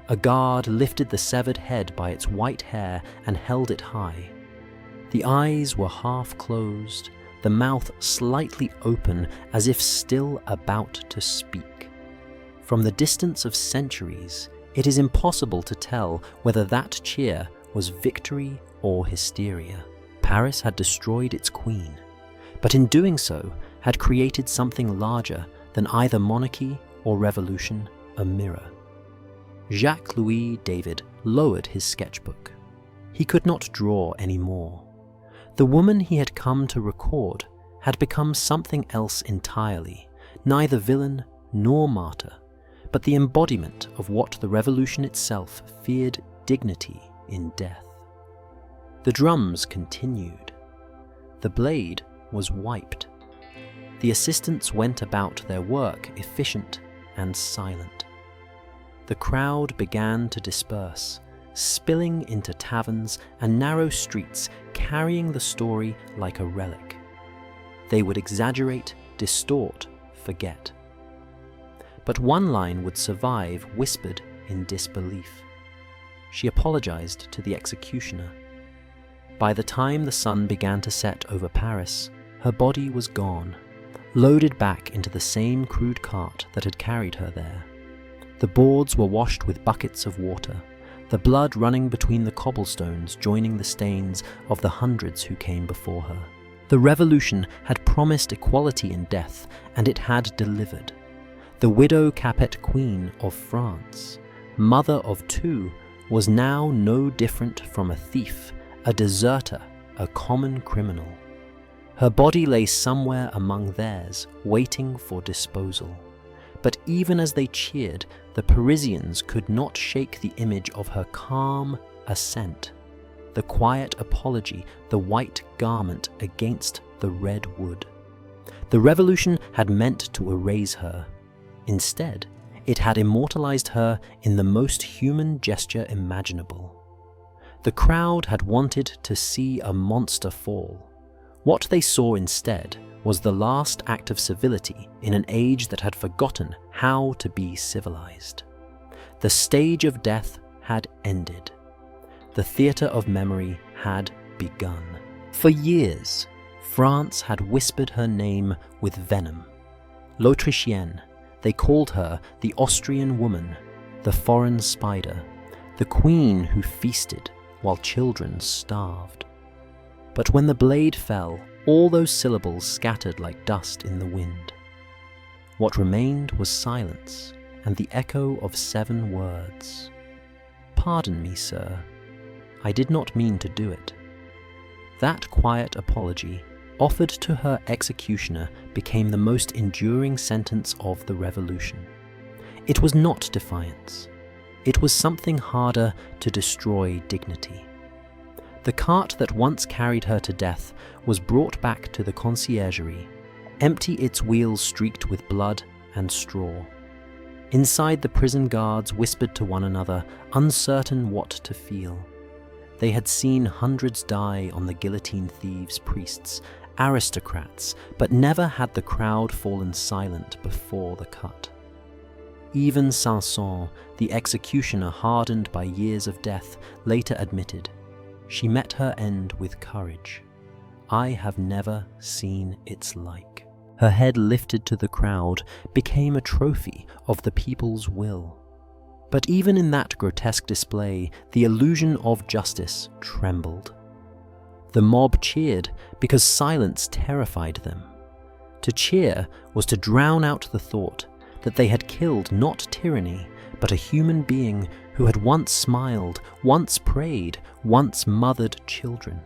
A guard lifted the severed head by its white hair and held it high. The eyes were half closed, the mouth slightly open as if still about to speak. From the distance of centuries, it is impossible to tell whether that cheer was victory or hysteria. Paris had destroyed its queen, but in doing so had created something larger than either monarchy or revolution, a mirror. Jacques-Louis David lowered his sketchbook. He could not draw any more. The woman he had come to record had become something else entirely, neither villain nor martyr, but the embodiment of what the revolution itself feared: dignity in death. The drums continued. The blade was wiped. The assistants went about their work efficient and silent. The crowd began to disperse, spilling into taverns and narrow streets, carrying the story like a relic. They would exaggerate, distort, forget. But one line would survive, whispered in disbelief. She apologized to the executioner. By the time the sun began to set over Paris, her body was gone, loaded back into the same crude cart that had carried her there. The boards were washed with buckets of water, the blood running between the cobblestones joining the stains of the hundreds who came before her. The revolution had promised equality in death, and it had delivered. The widow Capet Queen of France, mother of two, was now no different from a thief, a deserter, a common criminal. Her body lay somewhere among theirs, waiting for disposal. But even as they cheered, the Parisians could not shake the image of her calm assent, the quiet apology, the white garment against the red wood. The revolution had meant to erase her. Instead, it had immortalized her in the most human gesture imaginable. The crowd had wanted to see a monster fall. What they saw instead was the last act of civility in an age that had forgotten how to be civilized. The stage of death had ended. The theater of memory had begun. For years, France had whispered her name with venom. L'Autrichienne, they called her the Austrian woman, the foreign spider, the queen who feasted while children starved. But when the blade fell, all those syllables scattered like dust in the wind. What remained was silence and the echo of 7 words. "Pardon me, sir. I did not mean to do it." That quiet apology, offered to her executioner, became the most enduring sentence of the revolution. It was not defiance. It was something harder to destroy dignity. The cart that once carried her to death was brought back to the conciergerie, empty, its wheels streaked with blood and straw. Inside, the prison guards whispered to one another, uncertain what to feel. They had seen hundreds die on the guillotine, thieves, priests, aristocrats, but never had the crowd fallen silent before the cut. Even Sanson, the executioner hardened by years of death, later admitted, "She met her end with courage. I have never seen its like." Her head, lifted to the crowd, became a trophy of the people's will. But even in that grotesque display, the illusion of justice trembled. The mob cheered because silence terrified them. To cheer was to drown out the thought that they had killed not tyranny, but a human being who had once smiled, once prayed, once mothered children.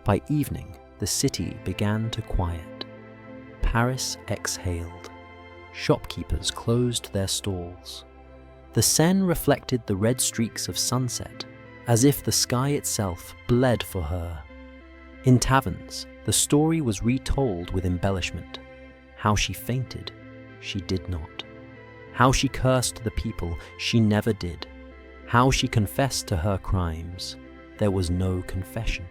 By evening, the city began to quiet. Paris exhaled. Shopkeepers closed their stalls. The Seine reflected the red streaks of sunset, as if the sky itself bled for her. In taverns, the story was retold with embellishment. How she fainted, she did not. How she cursed the people, she never did. How she confessed to her crimes, there was no confession.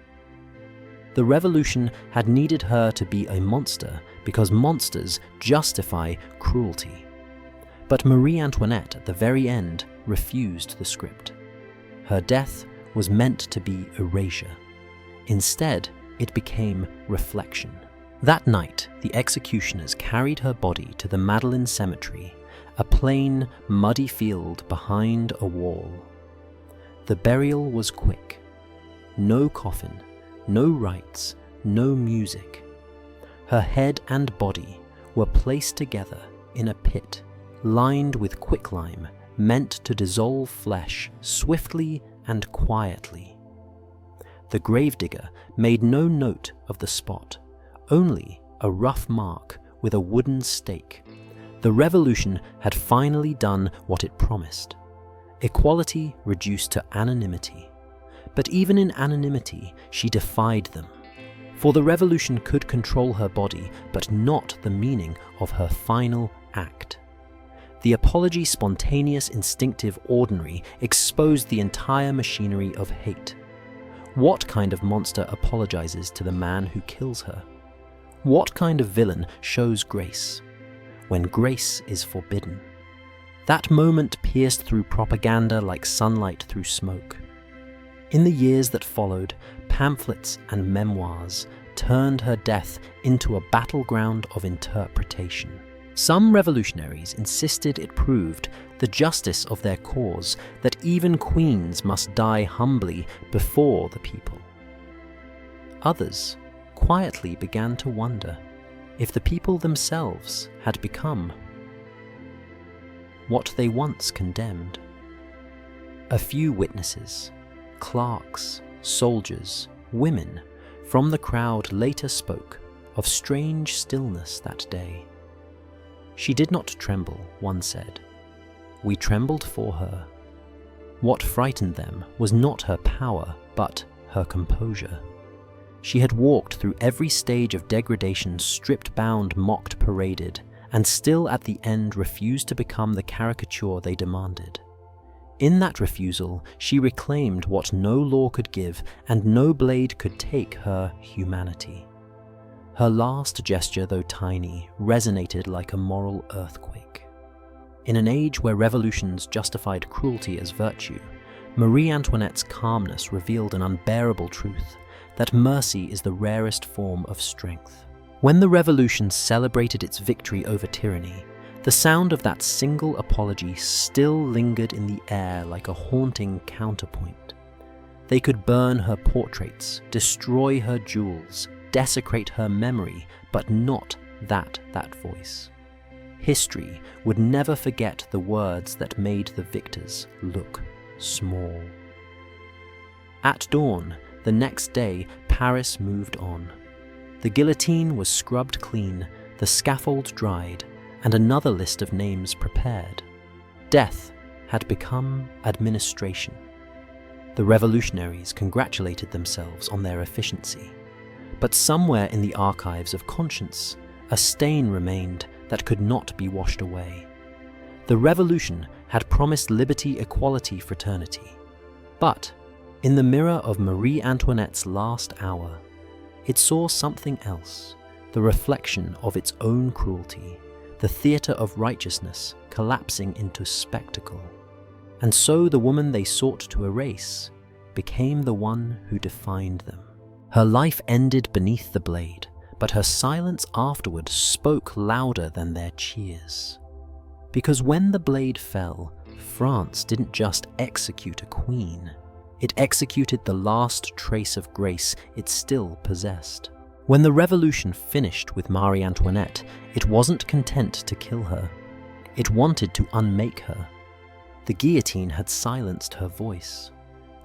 The revolution had needed her to be a monster because monsters justify cruelty. But Marie Antoinette, at the very end, refused the script. Her death was meant to be erasure. Instead, it became reflection. That night, the executioners carried her body to the Madeleine Cemetery, a plain, muddy field behind a wall. The burial was quick. No coffin, no rites, no music. Her head and body were placed together in a pit lined with quicklime meant to dissolve flesh swiftly and quietly. The gravedigger made no note of the spot, only a rough mark with a wooden stake. The revolution had finally done what it promised. Equality reduced to anonymity. But even in anonymity, she defied them. For the revolution could control her body, but not the meaning of her final act. The apology, spontaneous, instinctive, ordinary, exposed the entire machinery of hate. What kind of monster apologizes to the man who kills her? What kind of villain shows grace, when grace is forbidden? That moment pierced through propaganda like sunlight through smoke. In the years that followed, pamphlets and memoirs turned her death into a battleground of interpretation. Some revolutionaries insisted it proved the justice of their cause, that even queens must die humbly before the people. Others quietly began to wonder if the people themselves had become what they once condemned. A few witnesses, clerks, soldiers, women from the crowd later spoke of strange stillness that day. She did not tremble, one said. We trembled for her. What frightened them was not her power, but her composure. She had walked through every stage of degradation, stripped, bound, mocked, paraded, and still at the end refused to become the caricature they demanded. In that refusal, she reclaimed what no law could give and no blade could take, her humanity. Her last gesture, though tiny, resonated like a moral earthquake. In an age where revolutions justified cruelty as virtue, Marie Antoinette's calmness revealed an unbearable truth, that mercy is the rarest form of strength. When the revolution celebrated its victory over tyranny, the sound of that single apology still lingered in the air like a haunting counterpoint. They could burn her portraits, destroy her jewels, desecrate her memory, but not that voice. History would never forget the words that made the victors look small. At dawn, the next day, Paris moved on. The guillotine was scrubbed clean, the scaffold dried, and another list of names prepared. Death had become administration. The revolutionaries congratulated themselves on their efficiency. But somewhere in the archives of conscience, a stain remained that could not be washed away. The revolution had promised liberty, equality, fraternity. But in the mirror of Marie Antoinette's last hour, it saw something else, the reflection of its own cruelty, the theatre of righteousness collapsing into spectacle. And so the woman they sought to erase became the one who defined them. Her life ended beneath the blade, but her silence afterward spoke louder than their cheers. Because when the blade fell, France didn't just execute a queen, it executed the last trace of grace it still possessed. When the revolution finished with Marie Antoinette, it wasn't content to kill her. It wanted to unmake her. The guillotine had silenced her voice.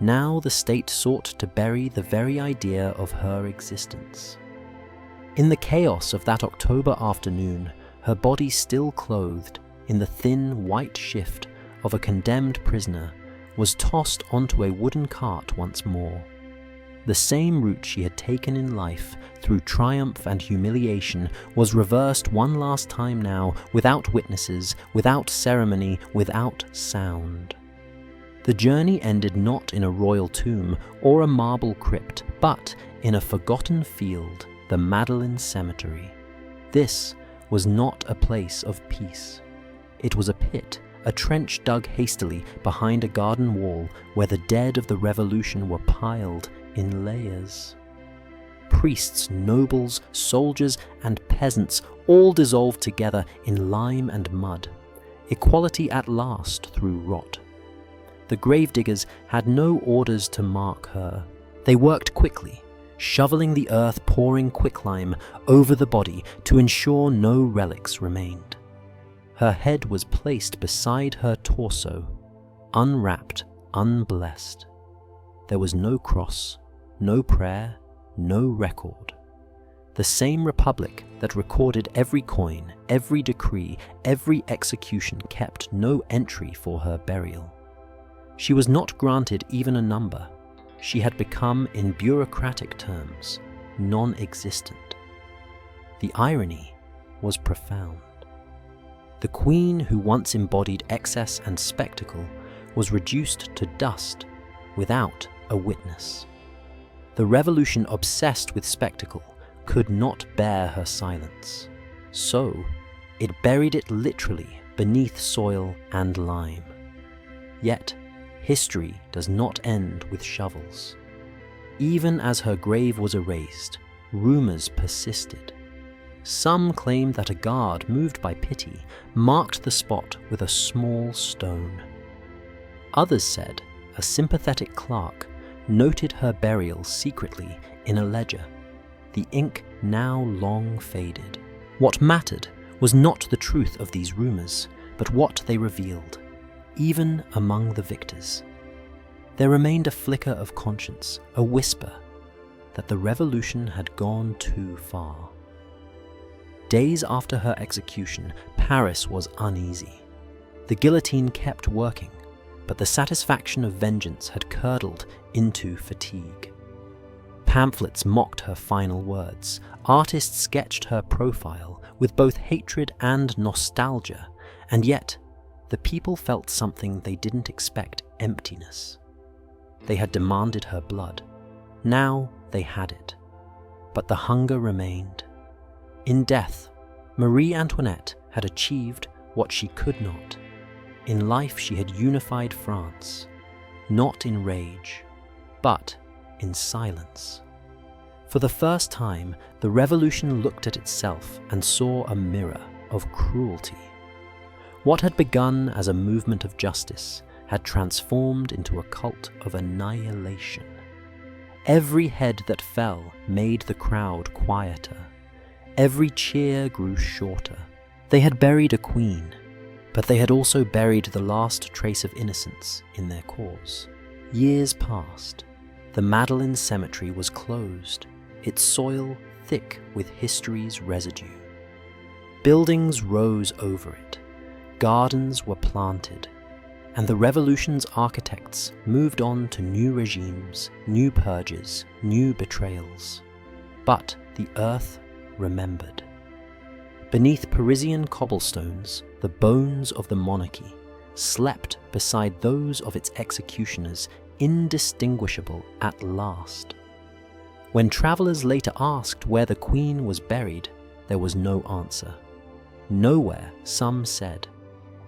Now the state sought to bury the very idea of her existence. In the chaos of that October afternoon, her body still clothed in the thin white shift of a condemned prisoner was tossed onto a wooden cart once more. The same route she had taken in life, through triumph and humiliation, was reversed one last time now, without witnesses, without ceremony, without sound. The journey ended not in a royal tomb or a marble crypt, but in a forgotten field, the Madeleine Cemetery. This was not a place of peace. It was a pit, a trench dug hastily behind a garden wall where the dead of the revolution were piled in layers. Priests, nobles, soldiers, and peasants all dissolved together in lime and mud. Equality at last through rot. The gravediggers had no orders to mark her. They worked quickly, shoveling the earth, pouring quicklime over the body to ensure no relics remained. Her head was placed beside her torso, unwrapped, unblessed. There was no cross, no prayer, no record. The same republic that recorded every coin, every decree, every execution kept no entry for her burial. She was not granted even a number. she had become, in bureaucratic terms, non-existent. The irony was profound. The queen who once embodied excess and spectacle was reduced to dust without a witness. The revolution obsessed with spectacle could not bear her silence, so it buried it literally beneath soil and lime. Yet, history does not end with shovels. Even as her grave was erased, rumors persisted. Some claimed that a guard, moved by pity, marked the spot with a small stone. Others said a sympathetic clerk noted her burial secretly in a ledger, the ink now long faded. What mattered was not the truth of these rumors, but what they revealed, even among the victors. There remained a flicker of conscience, a whisper, that the revolution had gone too far. Days after her execution, Paris was uneasy. The guillotine kept working, but the satisfaction of vengeance had curdled into fatigue. Pamphlets mocked her final words. Artists sketched her profile with both hatred and nostalgia, and yet the people felt something they didn't expect: emptiness. They had demanded her blood. Now they had it. But the hunger remained. In death, Marie Antoinette had achieved what she could not. In life, she had unified France, not in rage, but in silence. For the first time, the revolution looked at itself and saw a mirror of cruelty. What had begun as a movement of justice had transformed into a cult of annihilation. Every head that fell made the crowd quieter. Every cheer grew shorter. They had buried a queen, but they had also buried the last trace of innocence in their cause. Years passed. The Madeleine Cemetery was closed, its soil thick with history's residue. Buildings rose over it. Gardens were planted, and the revolution's architects moved on to new regimes, new purges, new betrayals. But the earth remembered. Beneath Parisian cobblestones, the bones of the monarchy slept beside those of its executioners, indistinguishable at last. When travelers later asked where the queen was buried, there was no answer. Nowhere, some said.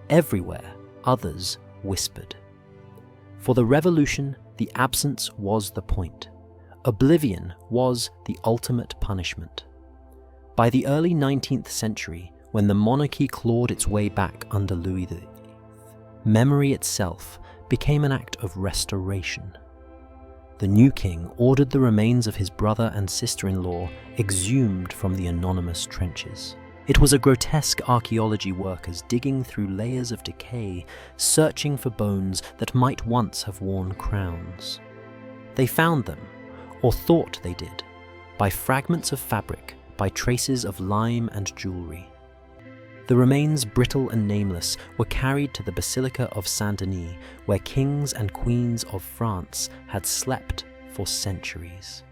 Everywhere, others whispered. For the revolution, the absence was the point. Oblivion was the ultimate punishment. By the early 19th century, when the monarchy clawed its way back under Louis VIII, memory itself became an act of restoration. The new king ordered the remains of his brother and sister-in-law exhumed from the anonymous trenches. It was a grotesque archaeology workers digging through layers of decay, searching for bones that might once have worn crowns. They found them, or thought they did, by fragments of fabric, by traces of lime and jewellery. The remains, brittle and nameless, were carried to the Basilica of Saint-Denis, where kings and queens of France had slept for centuries.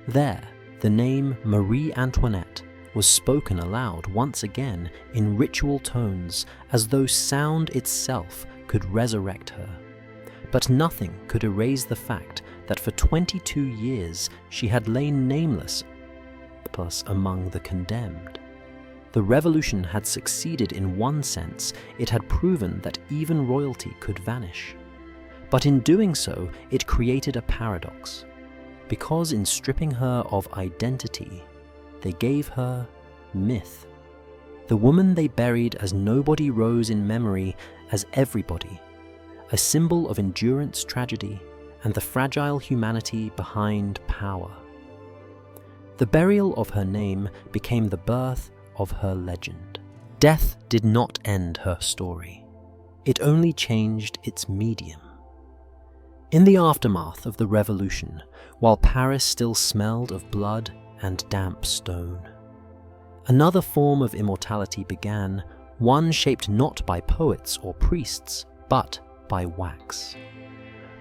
There, the name Marie Antoinette was spoken aloud once again in ritual tones, as though sound itself could resurrect her. But nothing could erase the fact that for 22 years she had lain nameless, plus among the condemned. The revolution had succeeded in one sense. It had proven that even royalty could vanish. But in doing so, it created a paradox. Because in stripping her of identity, they gave her myth. The woman they buried as nobody rose in memory as everybody, a symbol of endurance, tragedy, and the fragile humanity behind power. The burial of her name became the birth of her legend. Death did not end her story. It only changed its medium. In the aftermath of the revolution, while Paris still smelled of blood and damp stone, another form of immortality began, one shaped not by poets or priests, but by wax.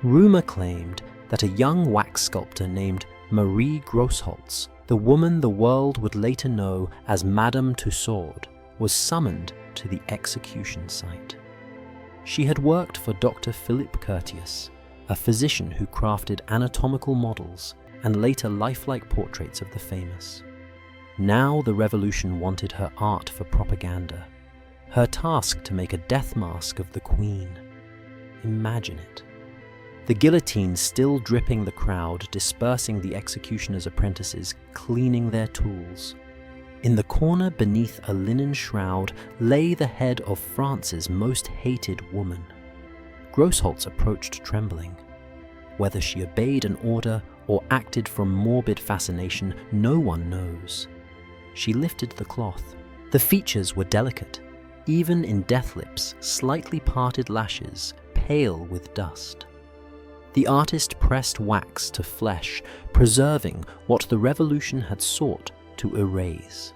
Rumor claimed that a young wax sculptor named Marie Grossholz, the woman the world would later know as Madame Tussaud, was summoned to the execution site. She had worked for Dr. Philippe Curtius, a physician who crafted anatomical models and later lifelike portraits of the famous. Now the revolution wanted her art for propaganda, her task to make a death mask of the Queen. Imagine it. The guillotine still dripping the crowd, dispersing the executioner's apprentices, cleaning their tools. In the corner beneath a linen shroud lay the head of France's most hated woman. Grossholz approached trembling. Whether she obeyed an order or acted from morbid fascination, no one knows. She lifted the cloth. The features were delicate, even in death lips, slightly parted lashes, pale with dust. The artist pressed wax to flesh, preserving what the revolution had sought to erase.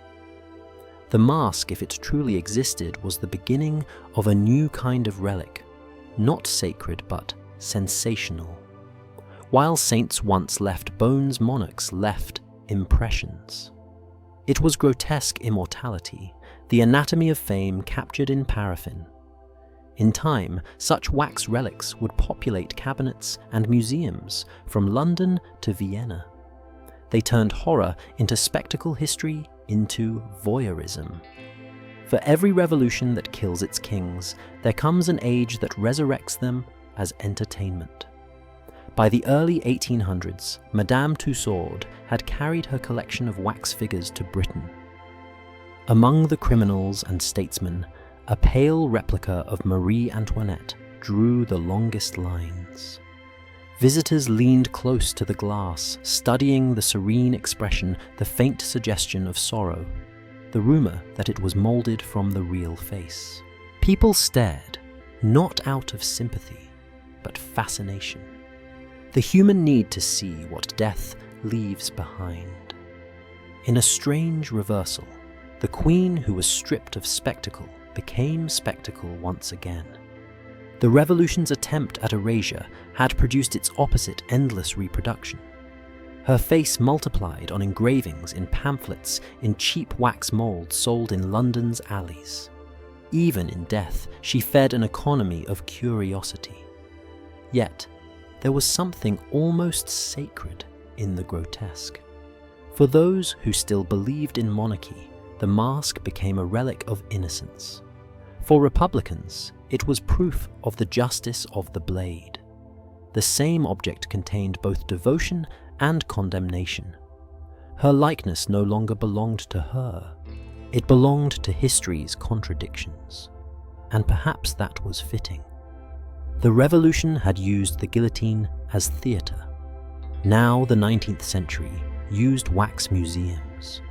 The mask, if it truly existed, was the beginning of a new kind of relic, not sacred but sensational. While saints once left bones, monarchs left impressions. It was grotesque immortality, the anatomy of fame captured in paraffin. In time, such wax relics would populate cabinets and museums from London to Vienna. They turned horror into spectacle, history into voyeurism. For every revolution that kills its kings, there comes an age that resurrects them as entertainment. By the early 1800s, Madame Tussaud had carried her collection of wax figures to Britain. Among the criminals and statesmen, a pale replica of Marie Antoinette drew the longest lines. Visitors leaned close to the glass, studying the serene expression, the faint suggestion of sorrow, the rumor that it was molded from the real face. People stared, not out of sympathy, but fascination. The human need to see what death leaves behind. In a strange reversal, the Queen, who was stripped of spectacle, became spectacle once again. The revolution's attempt at erasure had produced its opposite, endless reproduction. Her face multiplied on engravings, in pamphlets, in cheap wax molds sold in London's alleys. Even in death, she fed an economy of curiosity. Yet, there was something almost sacred in the grotesque. For those who still believed in monarchy, the mask became a relic of innocence. For Republicans, it was proof of the justice of the blade. The same object contained both devotion and condemnation. Her likeness no longer belonged to her. It belonged to history's contradictions. And perhaps that was fitting. The revolution had used the guillotine as theatre. Now the 19th century used wax museums.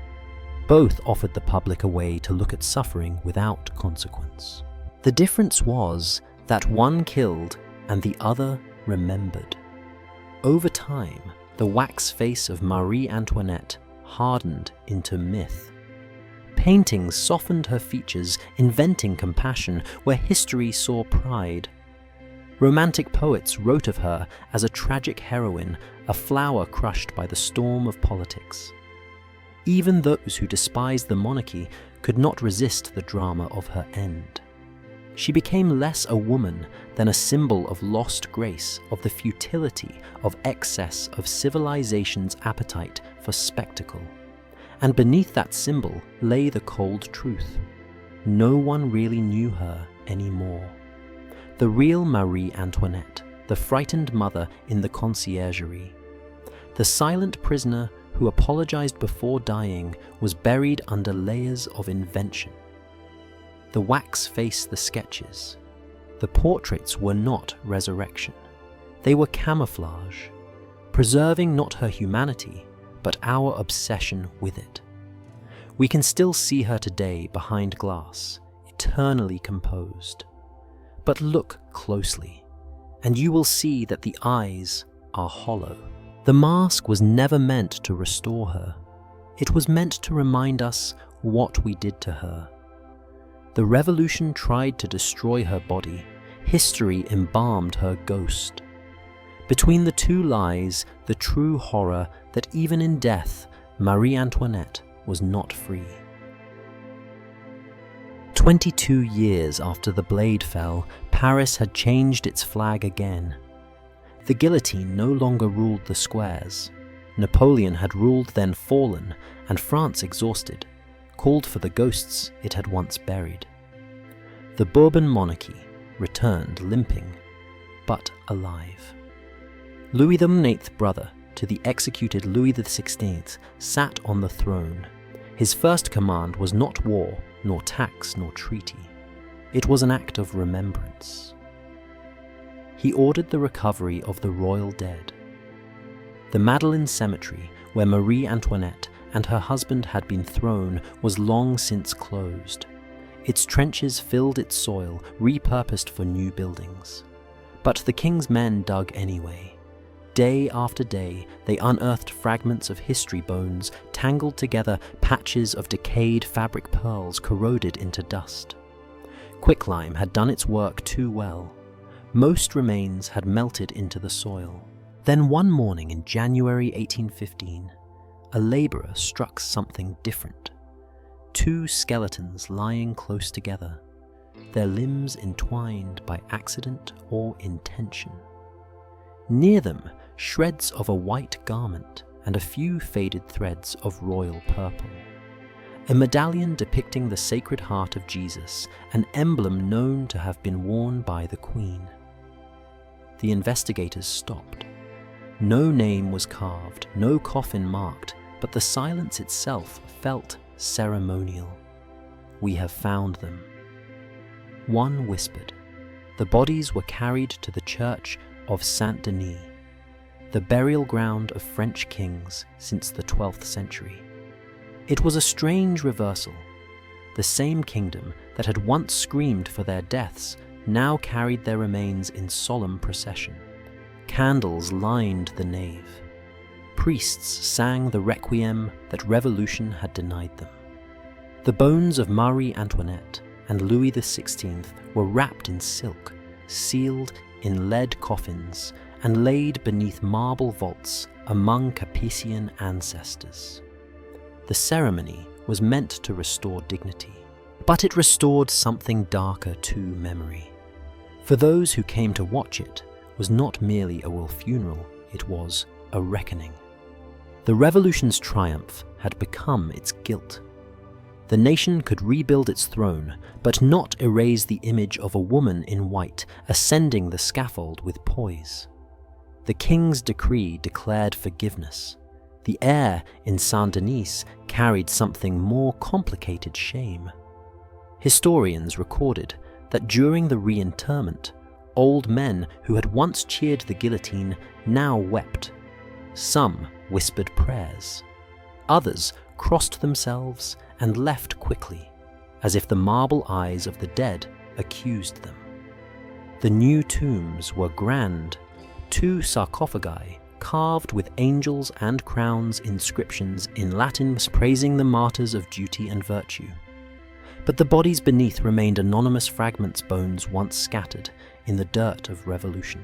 Both offered the public a way to look at suffering without consequence. The difference was that one killed and the other remembered. Over time, the wax face of Marie Antoinette hardened into myth. Paintings softened her features, inventing compassion where history saw pride. Romantic poets wrote of her as a tragic heroine, a flower crushed by the storm of politics. Even those who despised the monarchy could not resist the drama of her end. She became less a woman than a symbol of lost grace, of the futility, of excess, of civilization's appetite for spectacle. And beneath that symbol lay the cold truth. No one really knew her anymore. The real Marie Antoinette, the frightened mother in the conciergerie. The silent prisoner who apologized before dying was buried under layers of invention. The wax face, the sketches. The portraits were not resurrection. They were camouflage, preserving not her humanity, but our obsession with it. We can still see her today behind glass, eternally composed. But look closely, and you will see that the eyes are hollow. The mask was never meant to restore her. It was meant to remind us what we did to her. The revolution tried to destroy her body. History embalmed her ghost. Between the two lies the true horror that even in death, Marie Antoinette was not free. 22 years after the blade fell, Paris had changed its flag again. The guillotine no longer ruled the squares. Napoleon had ruled, then fallen, and France, exhausted, called for the ghosts it had once buried. The Bourbon monarchy returned limping, but alive. Louis XVIII, brother to the executed Louis XVI, sat on the throne. His first command was not war, nor tax, nor treaty. It was an act of remembrance. He ordered the recovery of the royal dead. The Madeleine Cemetery, where Marie Antoinette and her husband had been thrown, was long since closed. Its trenches filled its soil, repurposed for new buildings. But the king's men dug anyway. Day after day, they unearthed fragments of history bones, tangled together patches of decayed fabric pearls corroded into dust. Quicklime had done its work too well. Most remains had melted into the soil. Then one morning in January 1815, a labourer struck something different. Two skeletons lying close together, their limbs entwined by accident or intention. Near them, shreds of a white garment and a few faded threads of royal purple. A medallion depicting the Sacred Heart of Jesus, an emblem known to have been worn by the Queen. The investigators stopped. No name was carved, no coffin marked, but the silence itself felt ceremonial. "We have found them." One whispered. The bodies were carried to the church of Saint-Denis, the burial ground of French kings since the 12th century. It was a strange reversal. The same kingdom that had once screamed for their deaths now carried their remains in solemn procession. Candles lined the nave. Priests sang the requiem that revolution had denied them. The bones of Marie Antoinette and Louis XVI were wrapped in silk, sealed in lead coffins, and laid beneath marble vaults among Capetian ancestors. The ceremony was meant to restore dignity, but it restored something darker to memory. For those who came to watch it was not merely a royal funeral, it was a reckoning. The revolution's triumph had become its guilt. The nation could rebuild its throne, but not erase the image of a woman in white ascending the scaffold with poise. The king's decree declared forgiveness. The air in Saint-Denis carried something more complicated shame. Historians recorded that during the reinterment, old men who had once cheered the guillotine now wept. Some whispered prayers. Others crossed themselves and left quickly, as if the marble eyes of the dead accused them. The new tombs were grand, 2 sarcophagi carved with angels and crowns inscriptions in Latin praising the martyrs of duty and virtue. But the bodies beneath remained anonymous fragments, bones once scattered in the dirt of revolution.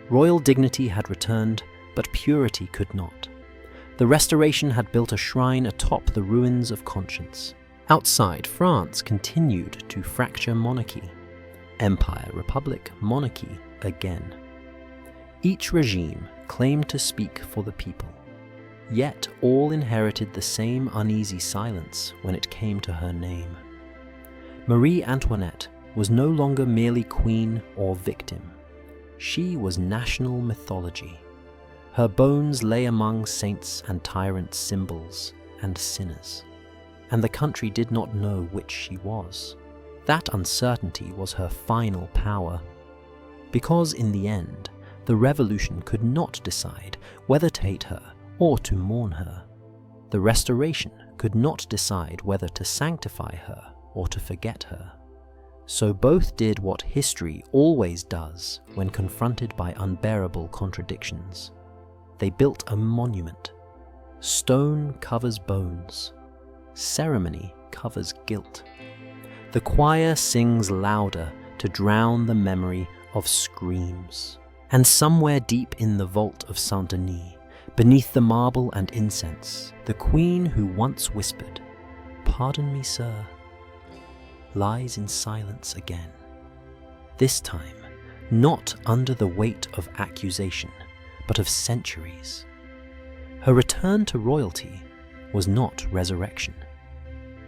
Royal dignity had returned, but purity could not. The Restoration had built a shrine atop the ruins of conscience. Outside, France continued to fracture monarchy. Empire, republic, monarchy again. Each regime claimed to speak for the people, yet all inherited the same uneasy silence when it came to her name. Marie Antoinette was no longer merely queen or victim. She was national mythology. Her bones lay among saints and tyrants, symbols and sinners, and the country did not know which she was. That uncertainty was her final power, because in the end, the revolution could not decide whether to hate her or to mourn her. The Restoration could not decide whether to sanctify her or to forget her. So both did what history always does when confronted by unbearable contradictions. They built a monument. Stone covers bones. Ceremony covers guilt. The choir sings louder to drown the memory of screams. And somewhere deep in the vault of Saint-Denis, beneath the marble and incense, the queen who once whispered, "Pardon me, sir," lies in silence again. This time, not under the weight of accusation, but of centuries. Her return to royalty was not resurrection.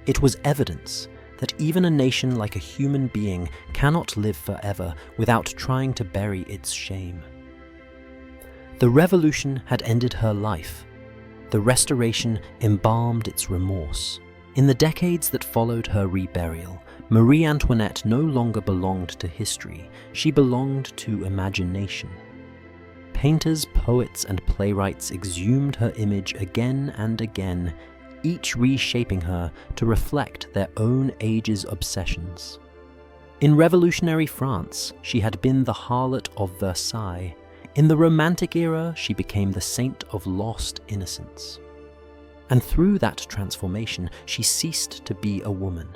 It was evidence that even a nation like a human being cannot live forever without trying to bury its shame. The revolution had ended her life. The restoration embalmed its remorse. In the decades that followed her reburial, Marie Antoinette no longer belonged to history, she belonged to imagination. Painters, poets, and playwrights exhumed her image again and again, each reshaping her to reflect their own age's obsessions. In revolutionary France, she had been the harlot of Versailles. In the Romantic era, she became the saint of lost innocence. And through that transformation, she ceased to be a woman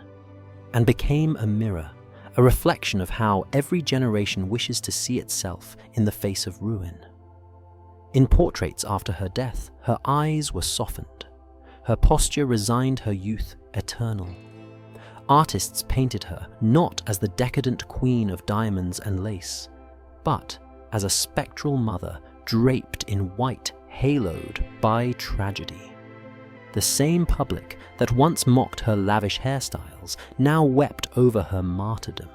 and became a mirror, a reflection of how every generation wishes to see itself in the face of ruin. In portraits after her death, her eyes were softened. Her posture resigned her youth eternal. Artists painted her not as the decadent queen of diamonds and lace, but as a spectral mother draped in white, haloed by tragedy. The same public that once mocked her lavish hairstyles now wept over her martyrdom.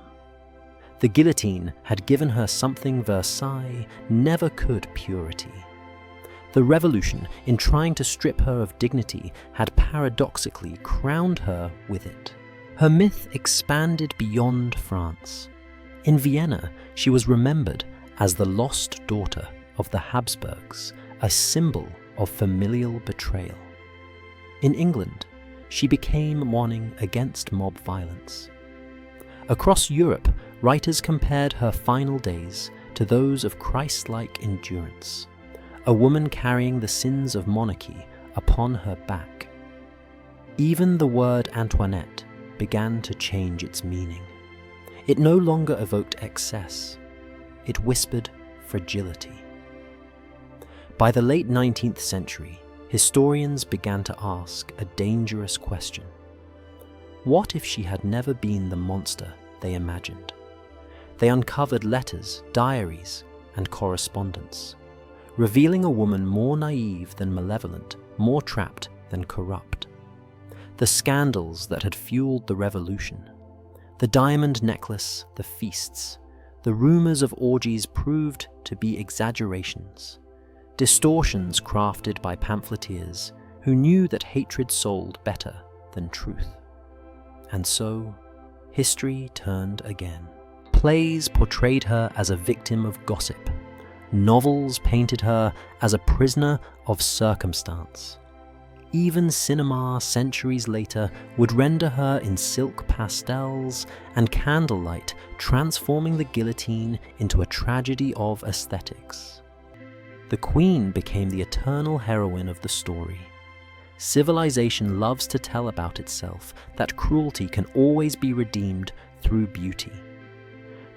The guillotine had given her something Versailles never could: purity. The revolution, in trying to strip her of dignity, had paradoxically crowned her with it. Her myth expanded beyond France. In Vienna, she was remembered as the lost daughter of the Habsburgs, a symbol of familial betrayal. In England, she became warning against mob violence. Across Europe, writers compared her final days to those of Christ-like endurance, a woman carrying the sins of monarchy upon her back. Even the word Antoinette began to change its meaning. It no longer evoked excess. It whispered fragility. By the late 19th century, historians began to ask a dangerous question. What if she had never been the monster they imagined? They uncovered letters, diaries, and correspondence, revealing a woman more naive than malevolent, more trapped than corrupt. The scandals that had fueled the revolution, the diamond necklace, the feasts, the rumors of orgies proved to be exaggerations, distortions crafted by pamphleteers who knew that hatred sold better than truth. And so, history turned again. Plays portrayed her as a victim of gossip. Novels painted her as a prisoner of circumstance. Even cinema centuries later would render her in silk pastels and candlelight, transforming the guillotine into a tragedy of aesthetics. The Queen became the eternal heroine of the story. Civilization loves to tell about itself that cruelty can always be redeemed through beauty.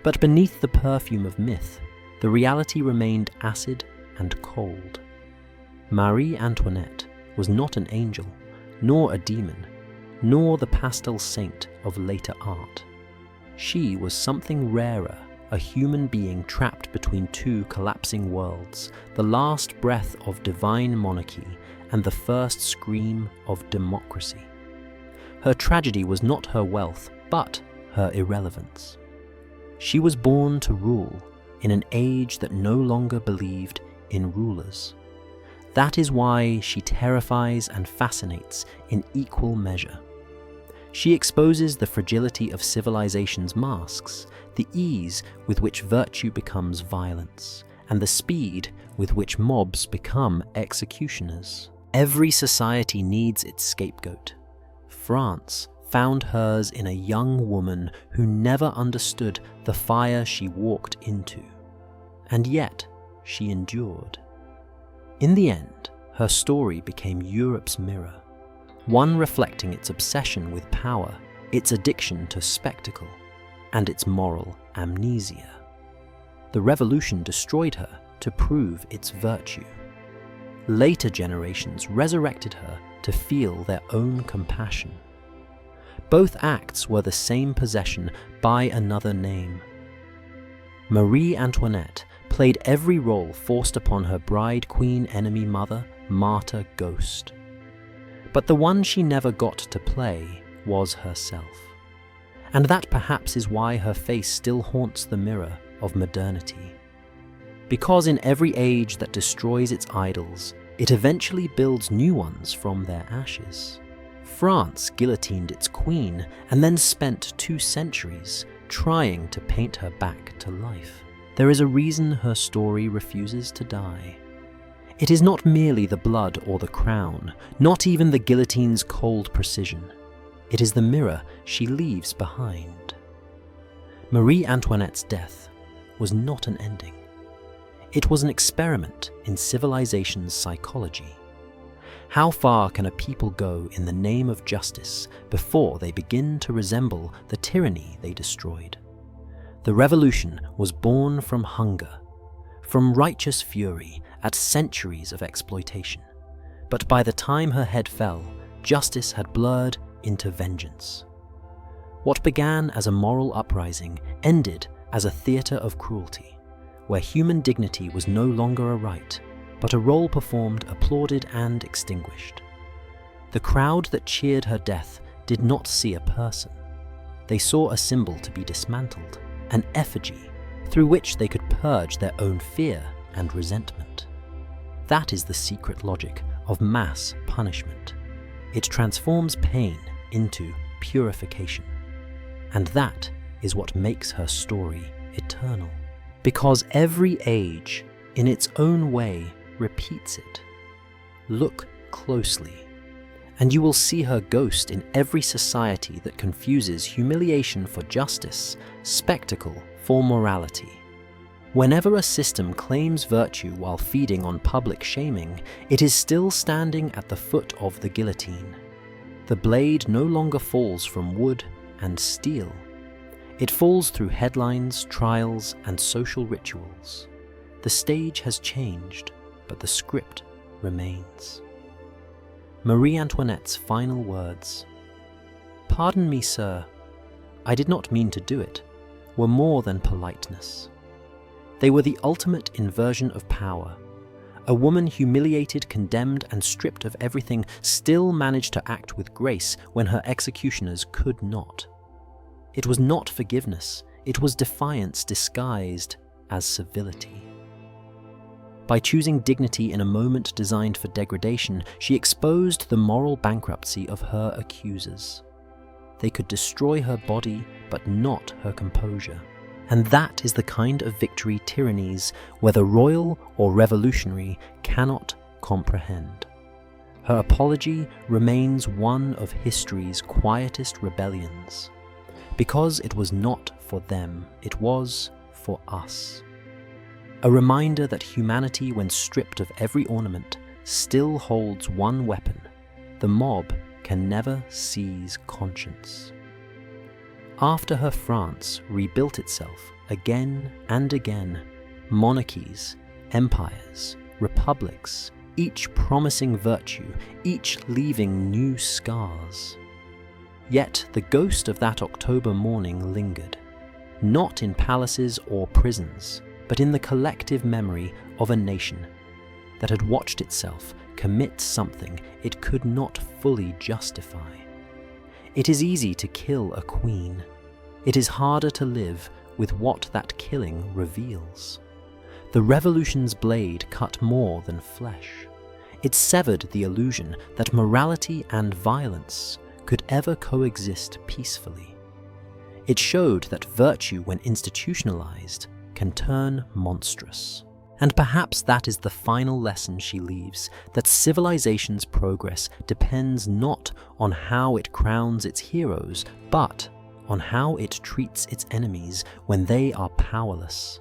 But beneath the perfume of myth, the reality remained acid and cold. Marie Antoinette was not an angel, nor a demon, nor the pastel saint of later art. She was something rarer, a human being trapped between two collapsing worlds, the last breath of divine monarchy and the first scream of democracy. Her tragedy was not her wealth, but her irrelevance. She was born to rule in an age that no longer believed in rulers. That is why she terrifies and fascinates in equal measure. She exposes the fragility of civilization's masks, the ease with which virtue becomes violence, and the speed with which mobs become executioners. Every society needs its scapegoat. France found hers in a young woman who never understood the fire she walked into. And yet, she endured. In the end, her story became Europe's mirror, one reflecting its obsession with power, its addiction to spectacle, and its moral amnesia. The revolution destroyed her to prove its virtue. Later generations resurrected her to feel their own compassion. Both acts were the same possession by another name. Marie Antoinette played every role forced upon her bride, queen, enemy, mother, martyr, ghost. But the one she never got to play was herself. And that perhaps is why her face still haunts the mirror of modernity. Because in every age that destroys its idols, it eventually builds new ones from their ashes. France guillotined its queen and then spent 2 centuries trying to paint her back to life. There is a reason her story refuses to die. It is not merely the blood or the crown, not even the guillotine's cold precision. It is the mirror she leaves behind. Marie Antoinette's death was not an ending. It was an experiment in civilization's psychology. How far can a people go in the name of justice before they begin to resemble the tyranny they destroyed? The revolution was born from hunger, from righteous fury at centuries of exploitation. But by the time her head fell, justice had blurred into vengeance. What began as a moral uprising ended as a theatre of cruelty, where human dignity was no longer a right, but a role performed, applauded, and extinguished. The crowd that cheered her death did not see a person. They saw a symbol to be dismantled, an effigy through which they could purge their own fear and resentment. That is the secret logic of mass punishment. It transforms pain into purification. And that is what makes her story eternal. Because every age, in its own way, repeats it. Look closely, and you will see her ghost in every society that confuses humiliation for justice, spectacle for morality. Whenever a system claims virtue while feeding on public shaming, it is still standing at the foot of the guillotine. The blade no longer falls from wood and steel. It falls through headlines, trials, and social rituals. The stage has changed, but the script remains. Marie Antoinette's final words, "Pardon me, sir, I did not mean to do it," were more than politeness. They were the ultimate inversion of power. A woman humiliated, condemned, and stripped of everything still managed to act with grace when her executioners could not. It was not forgiveness, it was defiance disguised as civility. By choosing dignity in a moment designed for degradation, she exposed the moral bankruptcy of her accusers. They could destroy her body, but not her composure. And that is the kind of victory tyrannies, whether royal or revolutionary, cannot comprehend. Her apology remains one of history's quietest rebellions. Because it was not for them, it was for us. A reminder that humanity, when stripped of every ornament, still holds one weapon. The mob can never seize conscience. After her France rebuilt itself again and again, monarchies, empires, republics, each promising virtue, each leaving new scars. Yet the ghost of that October morning lingered, not in palaces or prisons, but in the collective memory of a nation that had watched itself commit something it could not fully justify. It is easy to kill a queen. It is harder to live with what that killing reveals. The revolution's blade cut more than flesh. It severed the illusion that morality and violence could ever coexist peacefully. It showed that virtue, when institutionalized, can turn monstrous. And perhaps that is the final lesson she leaves, that civilization's progress depends not on how it crowns its heroes, but on how it treats its enemies when they are powerless.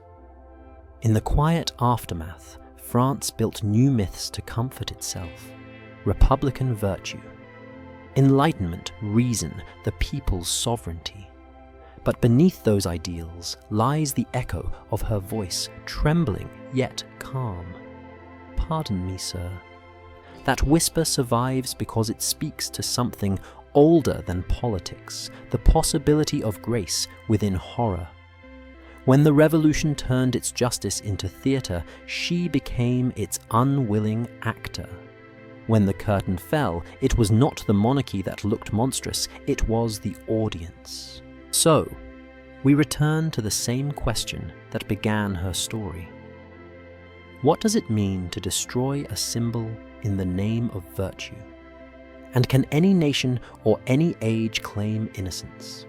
In the quiet aftermath, France built new myths to comfort itself. Republican virtue, Enlightenment reason, the people's sovereignty. But beneath those ideals lies the echo of her voice, trembling yet calm. Pardon me, sir. That whisper survives because it speaks to something older than politics, the possibility of grace within horror. When the revolution turned its justice into theatre, she became its unwilling actor. When the curtain fell, it was not the monarchy that looked monstrous, it was the audience. So, we return to the same question that began her story. What does it mean to destroy a symbol in the name of virtue? And can any nation or any age claim innocence?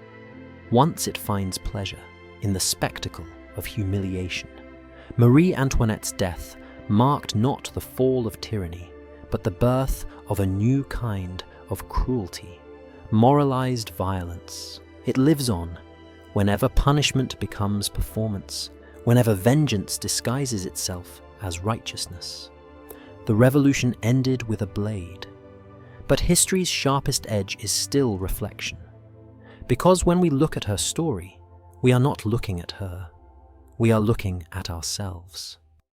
Once it finds pleasure in the spectacle of humiliation. Marie Antoinette's death marked not the fall of tyranny, but the birth of a new kind of cruelty, moralized violence. It lives on whenever punishment becomes performance, whenever vengeance disguises itself as righteousness. The revolution ended with a blade, but history's sharpest edge is still reflection. Because when we look at her story, we are not looking at her, we are looking at ourselves.